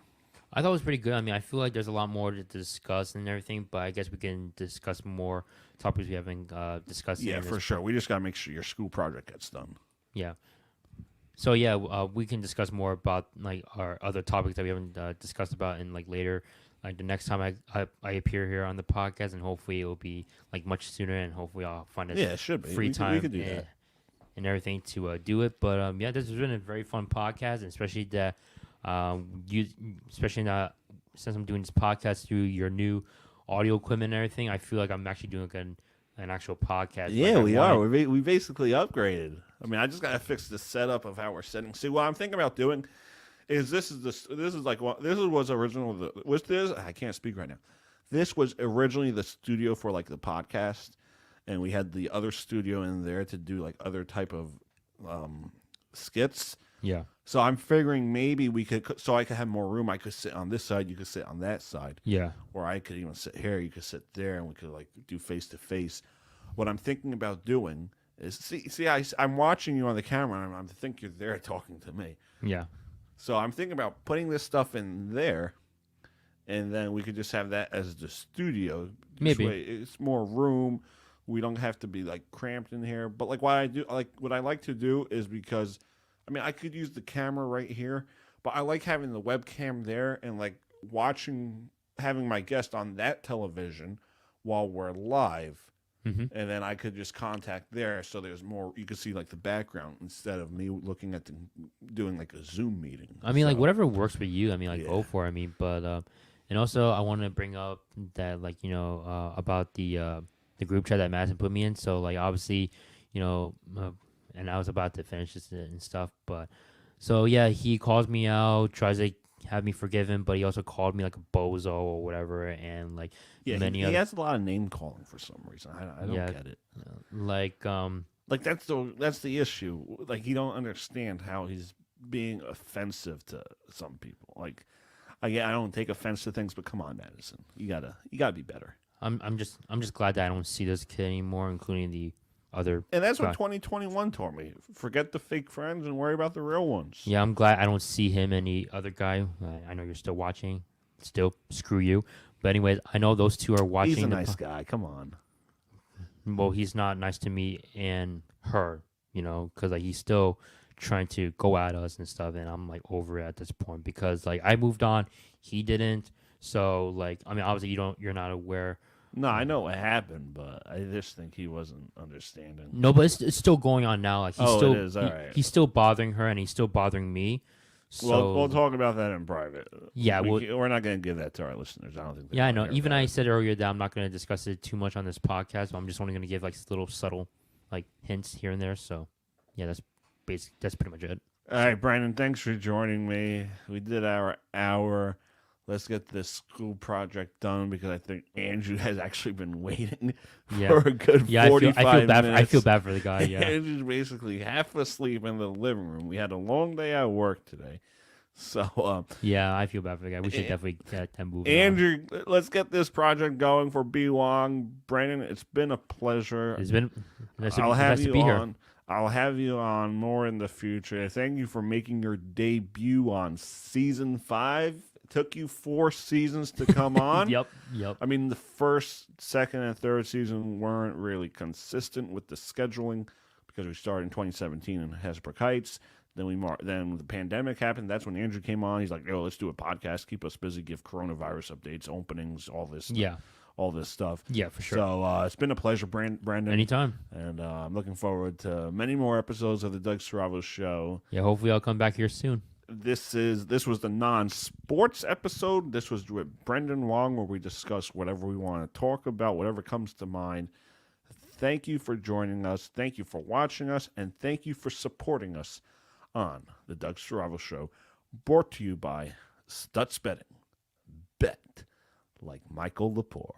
I thought it was pretty good. I mean, I feel like there's a lot more to discuss and everything, but I guess we can discuss more topics we haven't discussed. Yeah, in for this. sure. We just gotta make sure your school project gets done. Yeah. So yeah, we can discuss more about like our other topics that we haven't discussed about in like later, like the next time I appear here on the podcast, and hopefully it will be like much sooner, and hopefully I'll find Yeah, it should be. free We time could do that. and everything to do it. But yeah, this has been a very fun podcast, and especially that especially that since I'm doing this podcast through your new audio equipment and everything, I feel like I'm actually doing an actual podcast. Yeah, like we are. We basically upgraded. I mean, I just gotta fix the setup of how we're setting. See, what I'm thinking about doing is this was original. Was this? I can't speak right now. This was originally the studio for like the podcast, and we had the other studio in there to do like other type of skits. Yeah. So I'm figuring maybe we could, so I could have more room. I could sit on this side, you could sit on that side. Yeah. Or I could even sit here, you could sit there, and we could like do face to face. What I'm thinking about doing is I'm watching you on the camera, and I think you're there talking to me. Yeah. So I'm thinking about putting this stuff in there, and then we could just have that as the studio. This Maybe. way it's more room. We don't have to be like cramped in here. But like what I like to do is because, I mean, I could use the camera right here, but I like having the webcam there and like having my guest on that television while we're live. Mm-hmm. And then I could just contact there, so there's more. You can see like the background instead of me looking at doing like a Zoom meeting. I mean, like So, whatever works for you. I mean, like Yeah. go for it. I mean, but and also I want to bring up that like about the group chat that Madison put me in. So like obviously, and I was about to finish this and stuff, but so yeah, he calls me out, tries to have me forgive him, but he also called me like a bozo or whatever, and like Yeah, many he other has a lot of name calling for some reason. I don't Yeah. get it. like Like that's the issue. Like you don't understand how he's being offensive to some people. Like I don't take offense to things, but come on, Madison, you gotta be better. I'm just glad that I don't see this kid anymore, including the other. And that's what guy. 2021 taught me. Forget the fake friends and worry about the real ones. Yeah, I'm glad I don't see him and the other guy. I know you're still watching. Still, screw you. But anyways, I know those two are watching. He's a nice guy. Come on. Well, he's not nice to me and her, because like he's still trying to go at us and stuff, and I'm like over it at this point because like I moved on, he didn't. So like, I mean, obviously you're not aware. No, I know what happened, but I just think he wasn't understanding. No, but it's still going on now. Like he's Oh, still it is? All right. he's still bothering her, and he's still bothering me. So Well, we'll talk about that in private. Yeah, we're not going to give that to our listeners. I don't think. Yeah, I know. Even I said earlier that I'm not going to discuss it too much on this podcast. But I'm just only going to give like little subtle like hints here and there. So yeah, that's basic. That's pretty much it. All right, Brandon, thanks for joining me. We did our hour. Let's get this school project done because I think Andrew has actually been waiting for a good 45 I feel bad. minutes. I feel bad for the guy. Yeah. Andrew's basically half asleep in the living room. We had a long day at work today. So yeah, I feel bad for the guy. We should definitely get him moving. Andrew, let's get this project going for B. Wong. Brandon, it's been a pleasure. It's been I'll have nice you to be on. here. I'll have you on more in the future. Thank you for making your debut on season 5. It took you 4 seasons to come on. Yep. I mean, the first, second, and third season weren't really consistent with the scheduling because we started in 2017 in Hasbrook Heights. Then the pandemic happened. That's when Andrew came on. He's like, "Yo, let's do a podcast. Keep us busy. Give coronavirus updates, openings, all this. Yeah. All this stuff." Yeah, for sure. So it's been a pleasure, Brandon. Anytime. And I'm looking forward to many more episodes of the Doug Saravo Show. Yeah, hopefully I'll come back here soon. This was the non-sports episode. This was with Brendan Wong, where we discuss whatever we want to talk about, whatever comes to mind. Thank you for joining us. Thank you for watching us, and thank you for supporting us on the Doug Saravo Show, brought to you by Stutz Betting. Bet like Michael Lepore.